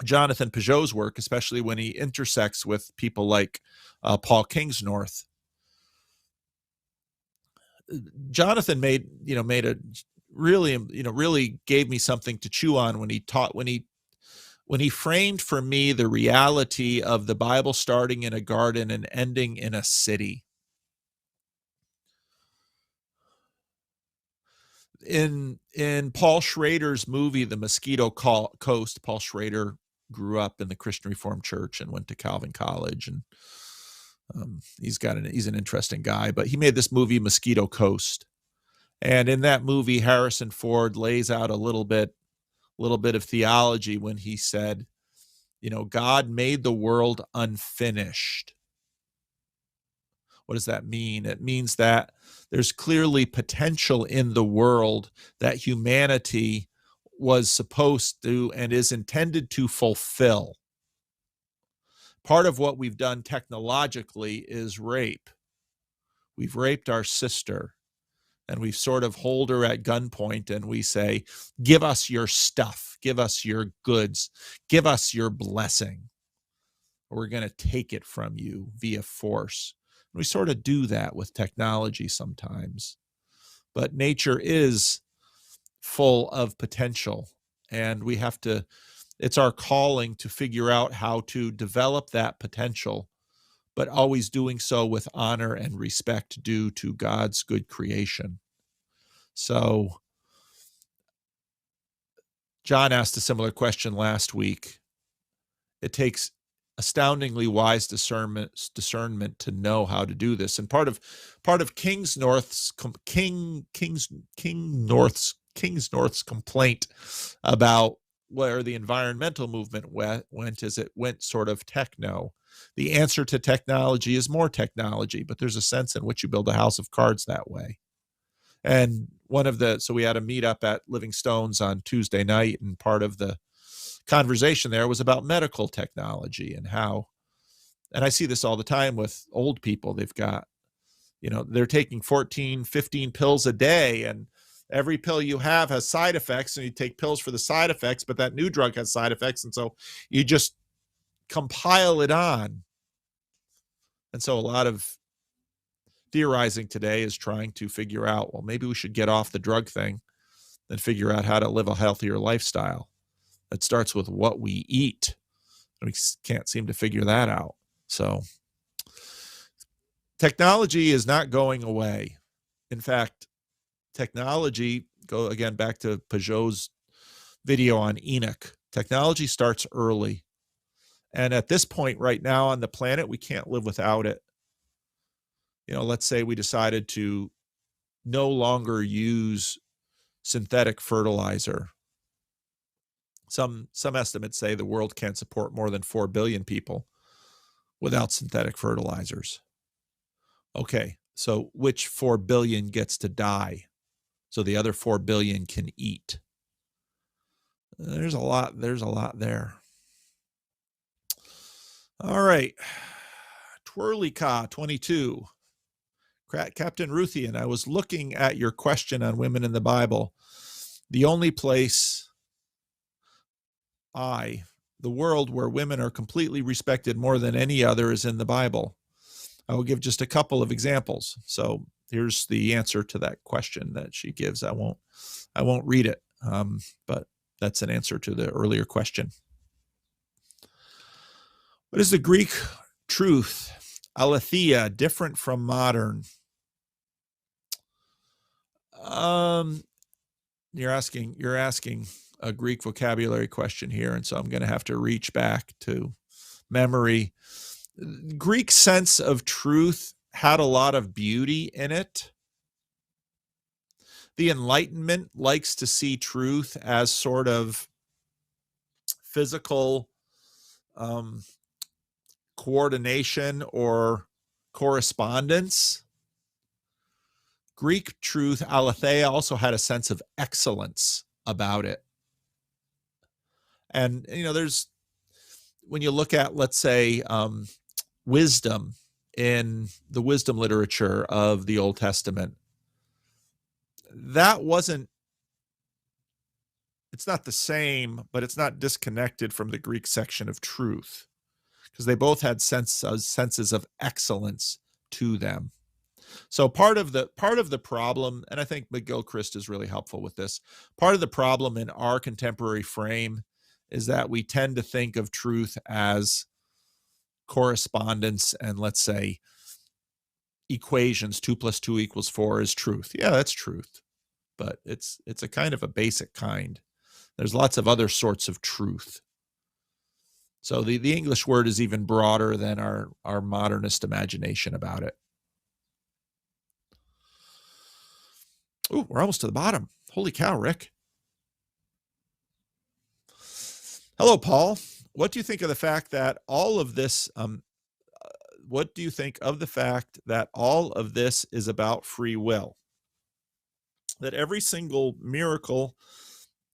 Jonathan Pageau's work, especially when he intersects with people like Paul Kingsnorth. Jonathan made a really gave me something to chew on when he framed for me the reality of the Bible starting in a garden and ending in a city. In Paul Schrader's movie, The Mosquito Coast, Paul Schrader grew up in the Christian Reformed Church and went to Calvin College, and he's an interesting guy. But he made this movie, Mosquito Coast, and in that movie, Harrison Ford lays out a little bit of theology when he said, God made the world unfinished. What does that mean? It means that there's clearly potential in the world that humanity was supposed to and is intended to fulfill. Part of what we've done technologically is rape. We've raped our sister, and we sort of hold her at gunpoint and we say, give us your stuff, give us your goods, give us your blessing, or we're going to take it from you via force. And we sort of do that with technology sometimes. But nature is full of potential, and we have to, it's our calling to figure out how to develop that potential, but always doing so with honor and respect due to God's good creation. So John asked a similar question last week. It takes astoundingly wise discernment to know how to do this. And part of King North's complaint about where the environmental movement went is it went sort of techno. The answer to technology is more technology, but there's a sense in which you build a house of cards that way. And so we had a meetup at Living Stones on Tuesday night, and part of the conversation there was about medical technology and how, and I see this all the time with old people. They've got, they're taking 14, 15 pills a day, and every pill you have has side effects, and you take pills for the side effects, but that new drug has side effects. And so you just compile it on. And so a lot of theorizing today is trying to figure out, well, maybe we should get off the drug thing and figure out how to live a healthier lifestyle. It starts with what we eat. We can't seem to figure that out. So technology is not going away. In fact, technology, go again back to Pageau's video on Enoch. Technology starts early. And at this point right now on the planet, we can't live without it. Let's say we decided to no longer use synthetic fertilizer. Some estimates say the world can't support more than 4 billion people without synthetic fertilizers. Okay, so which 4 billion gets to die so the other 4 billion can eat? There's a lot there. All right. Twirlyka 22. Captain Ruthian, I was looking at your question on women in the Bible. The only place the world where women are completely respected more than any other is in the Bible. I will give just a couple of examples. So here's the answer to that question that she gives. I won't read it, but that's an answer to the earlier question. What is the Greek truth, aletheia, different from modern? You're asking a Greek vocabulary question here, and so I'm going to have to reach back to memory. Greek sense of truth had a lot of beauty in it. The Enlightenment likes to see truth as sort of physical coordination or correspondence. Greek truth, aletheia, also had a sense of excellence about it. And, there's, when you look at, let's say, wisdom in the wisdom literature of the Old Testament, it's not the same, but it's not disconnected from the Greek section of truth, because they both had senses of excellence to them. So part of the problem, and I think McGilchrist is really helpful with this, part of the problem in our contemporary frame is that we tend to think of truth as correspondence and, let's say, equations. 2 + 2 = 4 is truth. Yeah, that's truth, but it's a kind of a basic kind. There's lots of other sorts of truth. So the English word is even broader than our modernist imagination about it. Oh, we're almost to the bottom. Holy cow, Rick. Hello, Paul. what do you think of the fact that all of this, what do you think of the fact that all of this is about free will? That every single miracle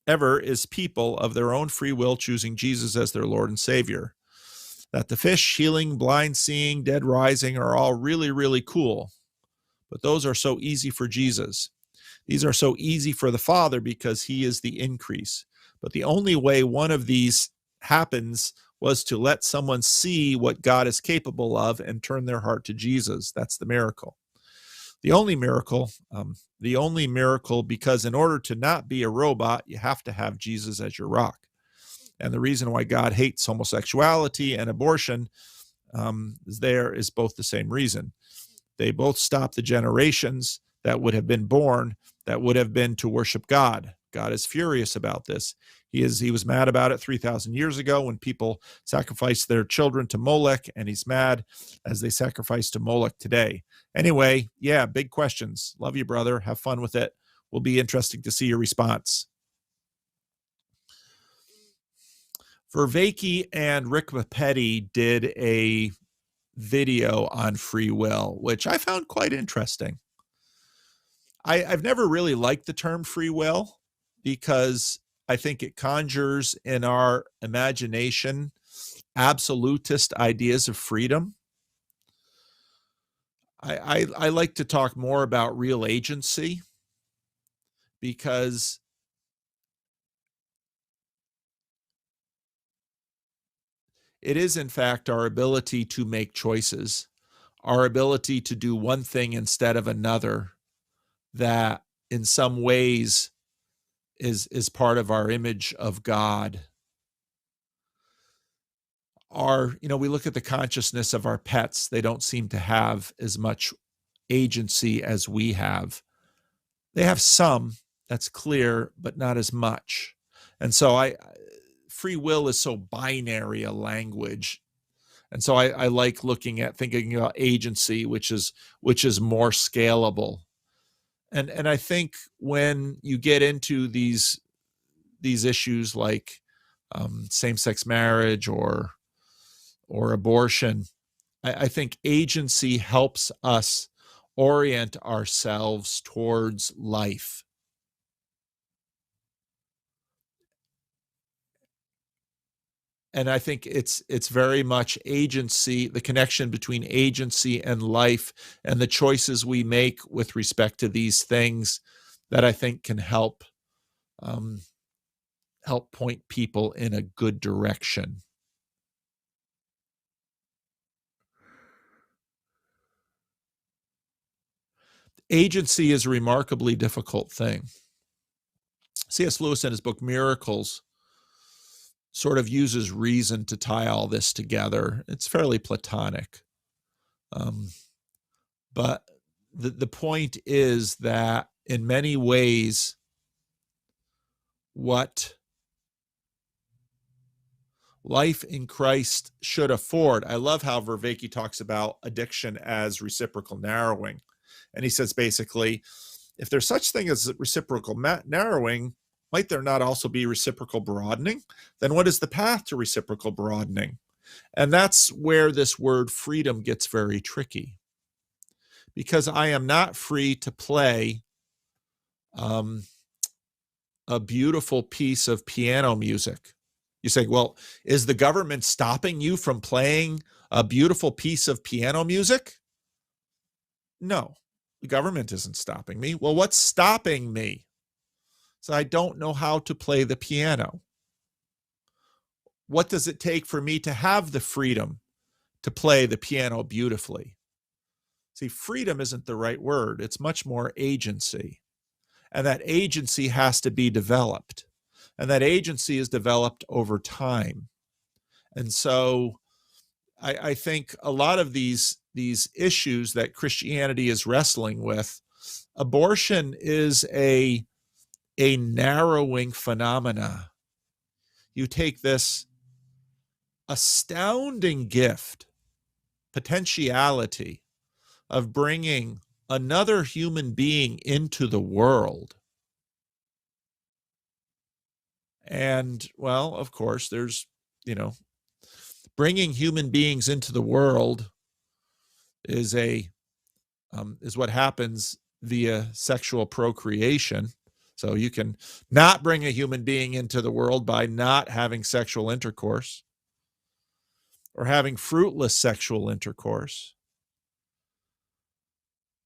ever is people of their own free will choosing Jesus as their Lord and Savior. That the fish healing, blind seeing, dead rising are all really, really cool. But those are so easy for Jesus. These are so easy for the Father because he is the increase. But the only way one of these happens was to let someone see what God is capable of and turn their heart to Jesus. That's the miracle. The only miracle, because in order to not be a robot, you have to have Jesus as your rock. And the reason why God hates homosexuality and abortion is both the same reason. They both stop the generations that would have been born, that would have been to worship God. God is furious about this. He was mad about it 3,000 years ago when people sacrificed their children to Molech, and he's mad as they sacrifice to Molech today. Anyway, yeah, big questions. Love you, brother. Have fun with it. Will be interesting to see your response. Vervaeke and Rick Mapetti did a video on free will, which I found quite interesting. I've never really liked the term free will because I think it conjures in our imagination absolutist ideas of freedom. I like to talk more about real agency because it is, in fact, our ability to make choices, our ability to do one thing instead of another that in some ways is part of our image of God. We look at the consciousness of our pets. They don't seem to have as much agency as we have. They have some, that's clear, but not as much. And so free will is so binary a language. And so I like thinking about agency, which is more scalable. And I think when you get into these issues like same-sex marriage or abortion, I think agency helps us orient ourselves towards life. And I think it's very much agency, the connection between agency and life and the choices we make with respect to these things that I think can help point people in a good direction. Agency is a remarkably difficult thing. C.S. Lewis in his book Miracles sort of uses reason to tie all this together. It's fairly Platonic. But the point is that in many ways, what life in Christ should afford. I love how Vervaeke talks about addiction as reciprocal narrowing. And he says basically, if there's such thing as reciprocal narrowing, might there not also be reciprocal broadening? Then what is the path to reciprocal broadening? And that's where this word freedom gets very tricky. Because I am not free to play a beautiful piece of piano music. You say, well, is the government stopping you from playing a beautiful piece of piano music? No, the government isn't stopping me. Well, what's stopping me? So I don't know how to play the piano. What does it take for me to have the freedom to play the piano beautifully? See, freedom isn't the right word. It's much more agency. And that agency has to be developed. And that agency is developed over time. And so I think a lot of these issues that Christianity is wrestling with, abortion is a narrowing phenomena. You take this astounding gift, potentiality of bringing another human being into the world. And, well, of course, there's, bringing human beings into the world is what happens via sexual procreation. So you can not bring a human being into the world by not having sexual intercourse or having fruitless sexual intercourse.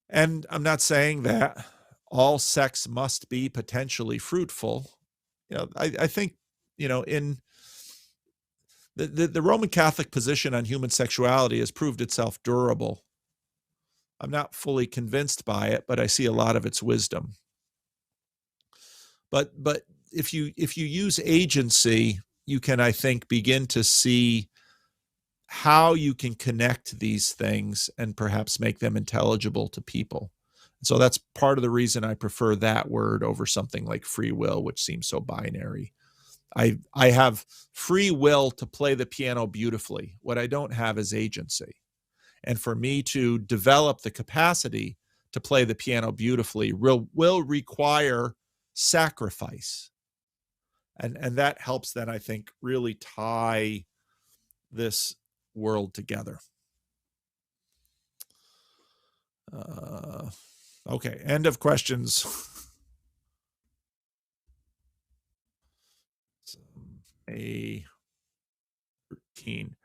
And I'm not saying that all sex must be potentially fruitful. I think, in the Roman Catholic position on human sexuality has proved itself durable. I'm not fully convinced by it, but I see a lot of its wisdom. But if you use agency, you can, I think, begin to see how you can connect these things and perhaps make them intelligible to people. So that's part of the reason I prefer that word over something like free will, which seems so binary. I have free will to play the piano beautifully. What I don't have is agency. And for me to develop the capacity to play the piano beautifully will require sacrifice. And that helps then, I think, really tie this world together. Okay, end of questions. A 13.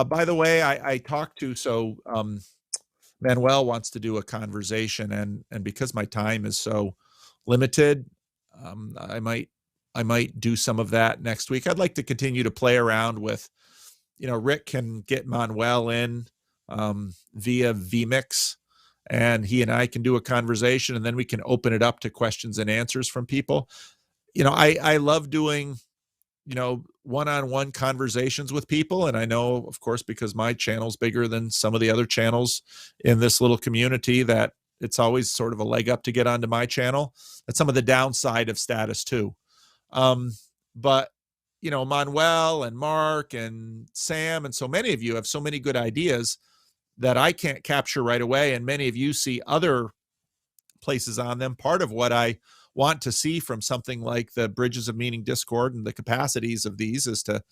By the way, I talked to, Manuel wants to do a conversation, and because my time is so limited, I might do some of that next week. I'd like to continue to play around with, Rick can get Manuel in via vMix, and he and I can do a conversation, and then we can open it up to questions and answers from people. I love doing, one-on-one conversations with people. And I know, of course, because my channel's bigger than some of the other channels in this little community, that it's always sort of a leg up to get onto my channel. That's some of the downside of status too. But, Manuel and Mark and Sam and so many of you have so many good ideas that I can't capture right away. And many of you see other places on them. Part of what I want to see from something like the Bridges of Meaning Discord and the capacities of these is to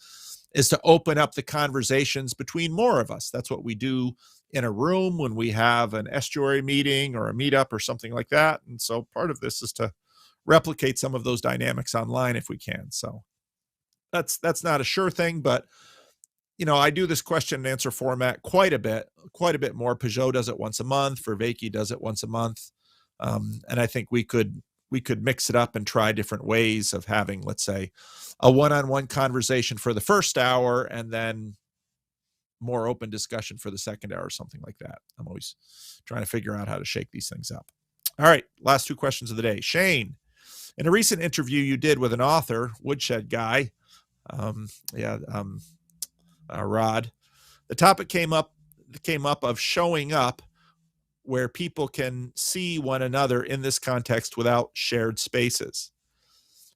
open up the conversations between more of us. That's what we do in a room when we have an Estuary meeting or a meetup or something like that. And so part of this is to replicate some of those dynamics online if we can. So that's not a sure thing, but I do this question and answer format quite a bit more. Pageau does it once a month. Vervaeke does it once a month. And I think we could mix it up and try different ways of having, let's say, a one-on-one conversation for the first hour and then more open discussion for the second hour or something like that. I'm always trying to figure out how to shake these things up. All right, last two questions of the day. Shane, in a recent interview you did with an author, Woodshed guy, Rod, the topic came up of showing up where people can see one another in this context without shared spaces.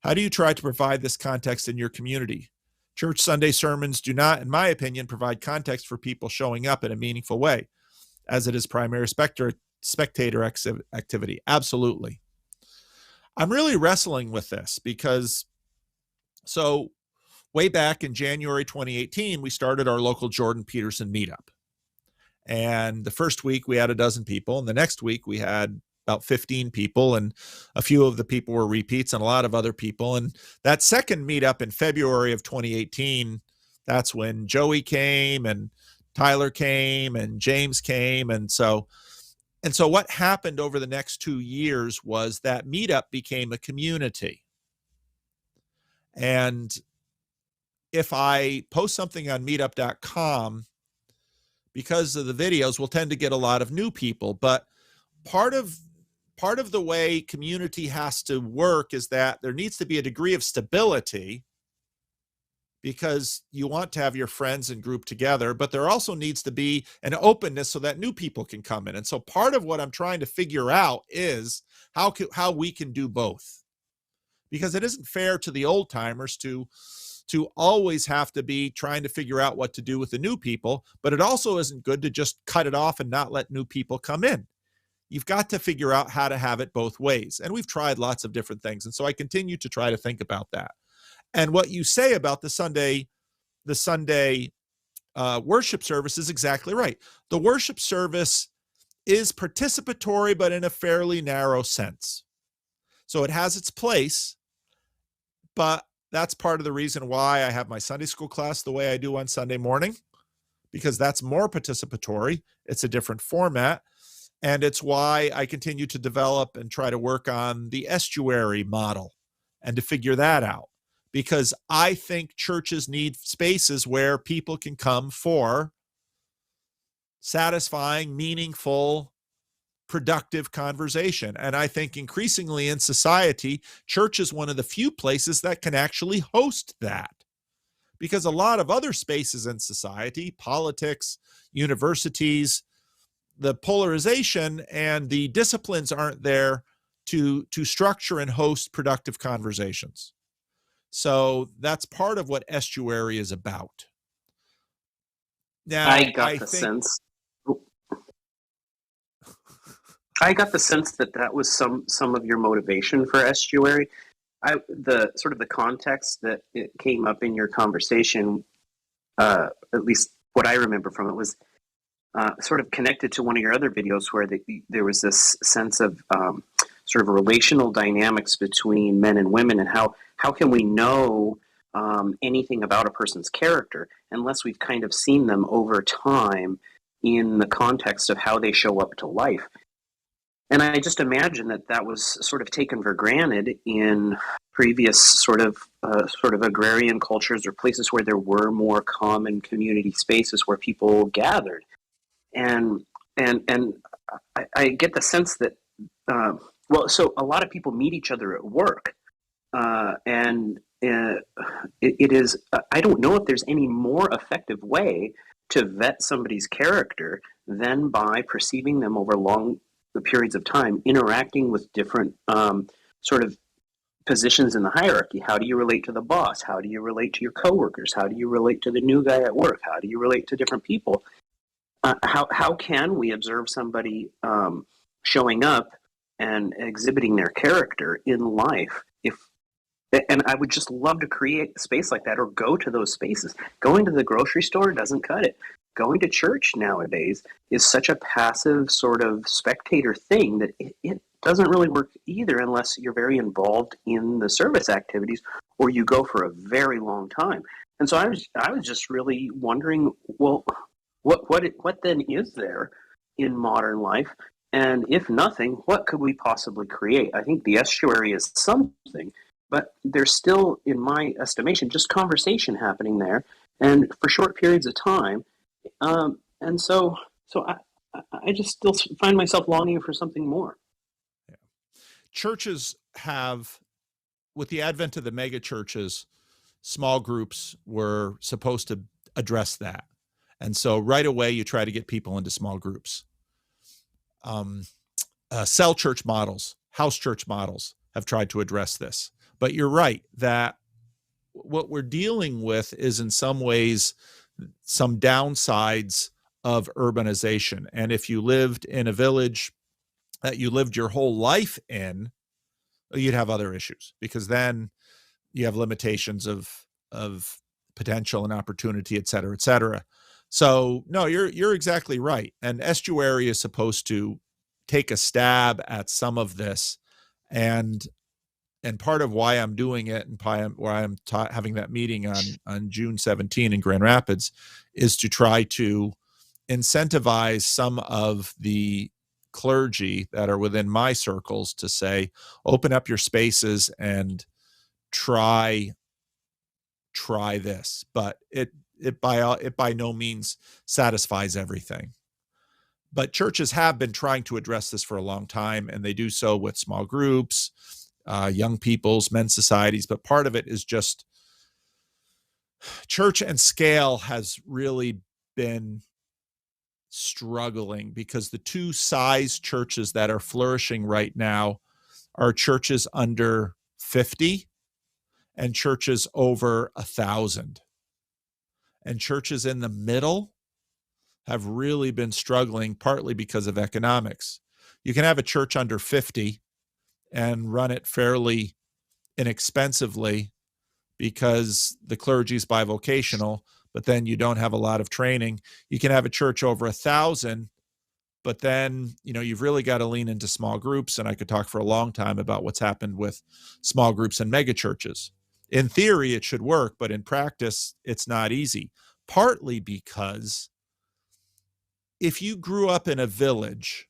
How do you try to provide this context in your community? Church Sunday sermons do not, in my opinion, provide context for people showing up in a meaningful way, as it is primary spectator activity. Absolutely. I'm really wrestling with this because, way back in January 2018, we started our local Jordan Peterson meetup. And the first week we had a dozen people, and the next week we had about 15 people, and a few of the people were repeats and a lot of other people. And that second meetup in February of 2018, that's when Joey came and Tyler came and James came. And so what happened over the next 2 years was that meetup became a community. And if I post something on meetup.com, because of the videos, we'll tend to get a lot of new people. But part of the way community has to work is that there needs to be a degree of stability, because you want to have your friends and group together, but there also needs to be an openness so that new people can come in. And so part of what I'm trying to figure out is how we can do both, because it isn't fair to the old timers to always have to be trying to figure out what to do with the new people, but it also isn't good to just cut it off and not let new people come in. You've got to figure out how to have it both ways. And we've tried lots of different things. And so I continue to try to think about that. And what you say about the Sunday worship service is exactly right. The worship service is participatory, but in a fairly narrow sense. So it has its place, but that's part of the reason why I have my Sunday school class the way I do on Sunday morning, because that's more participatory. It's a different format. And it's why I continue to develop and try to work on the estuary model and to figure that out. Because I think churches need spaces where people can come for satisfying, meaningful, productive conversation. And I think increasingly in society, church is one of the few places that can actually host that. Because a lot of other spaces in society, politics, universities, the polarization and the disciplines aren't there to structure and host productive conversations. So that's part of what Estuary is about. Now, I got the sense that was some of your motivation for Estuary. The sort of the context that it came up in your conversation, at least what I remember from it, was sort of connected to one of your other videos where there was this sense of sort of relational dynamics between men and women, and how can we know anything about a person's character unless we've kind of seen them over time in the context of how they show up to life. And I just imagine that was sort of taken for granted in previous sort of agrarian cultures or places where there were more common community spaces where people gathered. And I get the sense that, so a lot of people meet each other at work. And it is, I don't know if there's any more effective way to vet somebody's character than by perceiving them over long periods of time, interacting with different sort of positions in the hierarchy. How do you relate to the boss? How do you relate to your coworkers? How do you relate to the new guy at work? How do you relate to different people? How can we observe somebody showing up and exhibiting their character in life? And I would just love to create a space like that, or go to those spaces. Going to the grocery store doesn't cut it. Going to church nowadays is such a passive sort of spectator thing that it doesn't really work either unless you're very involved in the service activities or you go for a very long time. And so I was just really wondering, well, what then is there in modern life? And if nothing, what could we possibly create? I think the estuary is something, but there's still, in my estimation, just conversation happening there, and for short periods of time. And so I just still find myself longing for something more. Yeah. Churches have, with the advent of the mega churches, small groups were supposed to address that. And so right away, you try to get people into small groups. Cell church models, house church models have tried to address this. But you're right that what we're dealing with is in some ways some downsides of urbanization. And if you lived in a village that you lived your whole life in, you'd have other issues, because then you have limitations of potential and opportunity, et cetera, et cetera. So no, you're exactly right. And Estuary is supposed to take a stab at some of this, and part of why I'm doing it and why I'm having that meeting on June 17 in Grand Rapids is to try to incentivize some of the clergy that are within my circles to say, open up your spaces and try this. But it by no means satisfies everything. But churches have been trying to address this for a long time, and they do so with small groups, young people's, men's societies. But part of it is just church and scale has really been struggling, because the two size churches that are flourishing right now are churches under 50 and churches over 1,000. And churches in the middle have really been struggling, partly because of economics. You can have a church under 50 and run it fairly inexpensively because the clergy is bivocational, but then you don't have a lot of training. You can have a church over 1,000, but then, you've really got to lean into small groups. And I could talk for a long time about what's happened with small groups and mega churches. In theory, it should work, but in practice, it's not easy. Partly because if you grew up in a village,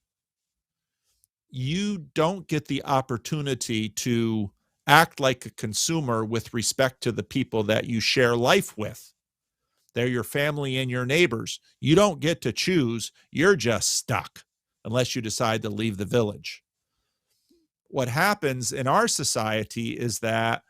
you don't get the opportunity to act like a consumer with respect to the people that you share life with. They're your family and your neighbors. You don't get to choose. You're just stuck unless you decide to leave the village. What happens in our society is that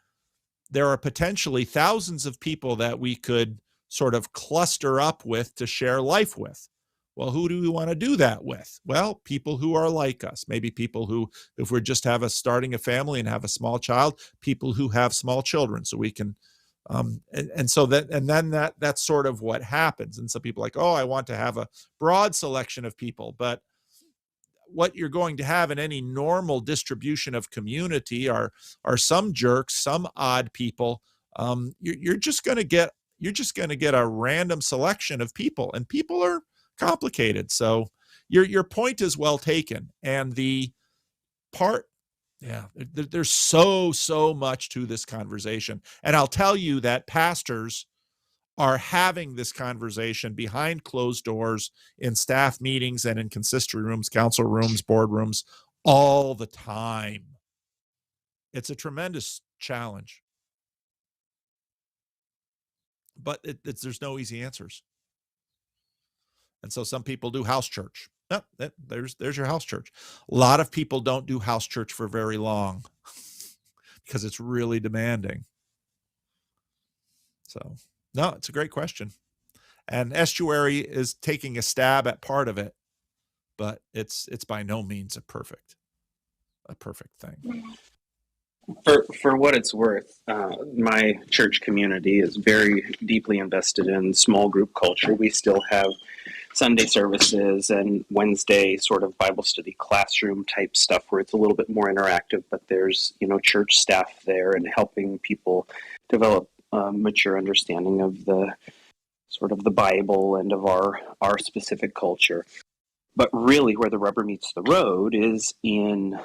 there are potentially thousands of people that we could sort of cluster up with to share life with. Well, who do we want to do that with? Well, people who are like us, maybe people who, if we're just starting a family and have a small child, people who have small children, so we can, that's sort of what happens. And some people are like, oh, I want to have a broad selection of people, but what you're going to have in any normal distribution of community are some jerks, some odd people. You're just going to get a random selection of people, and people are complicated. So your point is well taken. And the part, there's so much to this conversation. And I'll tell you that pastors are having this conversation behind closed doors in staff meetings and in consistory rooms, council rooms, board rooms all the time. It's a tremendous challenge. But there's no easy answers. And so some people do house church. Oh, there's your house church. A lot of people don't do house church for very long because it's really demanding. So, no, it's a great question. And Estuary is taking a stab at part of it, but it's by no means a perfect thing. For what it's worth, my church community is very deeply invested in small group culture. We still have Sunday services and Wednesday sort of Bible study classroom type stuff where it's a little bit more interactive, but there's, church staff there and helping people develop a mature understanding of the sort of the Bible and of our specific culture. But really where the rubber meets the road is in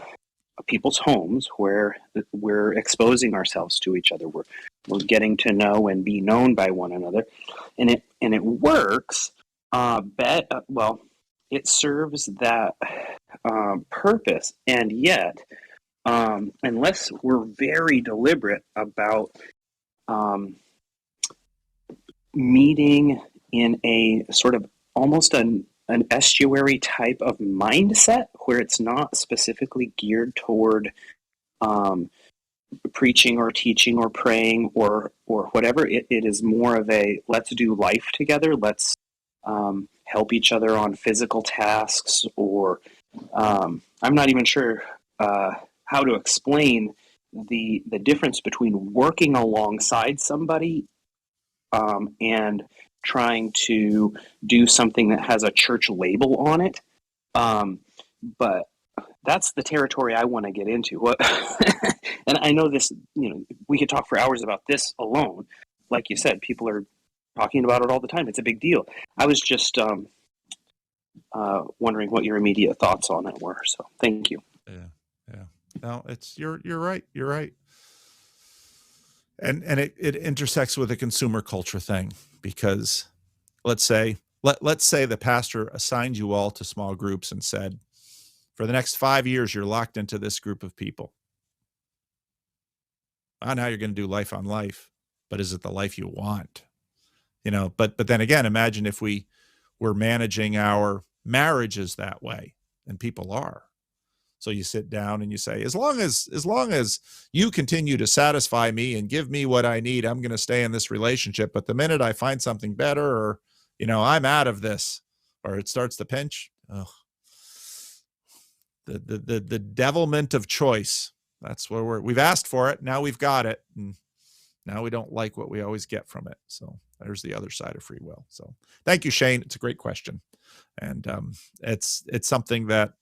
people's homes where we're exposing ourselves to each other. We're getting to know and be known by one another. And it works. It serves that purpose. And yet, unless we're very deliberate about meeting in a sort of almost an estuary type of mindset where it's not specifically geared toward preaching or teaching or praying or whatever. It is more of a let's do life together. Let's help each other on physical tasks, or I'm not even sure how to explain the difference between working alongside somebody and trying to do something that has a church label on it. But that's the territory I want to get into. And I know this, we could talk for hours about this alone. Like you said, people are talking about it all the time. It's a big deal. I was just wondering what your immediate thoughts on it were. So thank you. Yeah. No, you're right. You're right. And it intersects with a consumer culture thing, because let's say the pastor assigned you all to small groups and said, for the next 5 years, you're locked into this group of people. Now you're going to do life on life, but is it the life you want? But then again, imagine if we were managing our marriages that way, and people are. So you sit down and you say, as long as you continue to satisfy me and give me what I need, I'm going to stay in this relationship. But the minute I find something better, or, I'm out of this, or it starts to pinch, the devilment of choice. That's where we've asked for it. Now we've got it. And now we don't like what we always get from it. So there's the other side of free will. So thank you, Shane. It's a great question. And it's something that,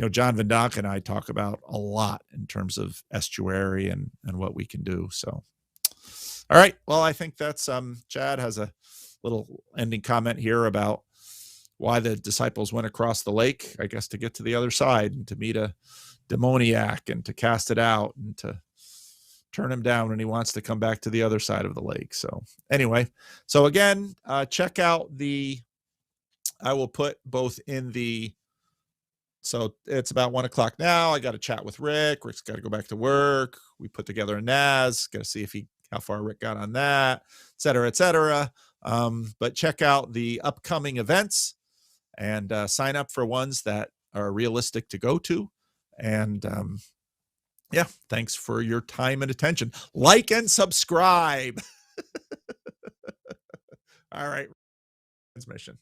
John Van Donk and I talk about a lot in terms of Estuary and what we can do. So, All right. Well, I think that's Chad has a little ending comment here about why the disciples went across the lake, I guess, to get to the other side and to meet a demoniac and to cast it out and to turn him down when he wants to come back to the other side of the lake. So anyway, so again, check out I will put both in the, so it's about 1 o'clock now. I got to chat with Rick. Rick's got to go back to work. We put together a NAS, got to see how far Rick got on that, et cetera, et cetera. But check out the upcoming events and sign up for ones that are realistic to go to. And yeah, thanks for your time and attention. Like and subscribe. All right. Transmission.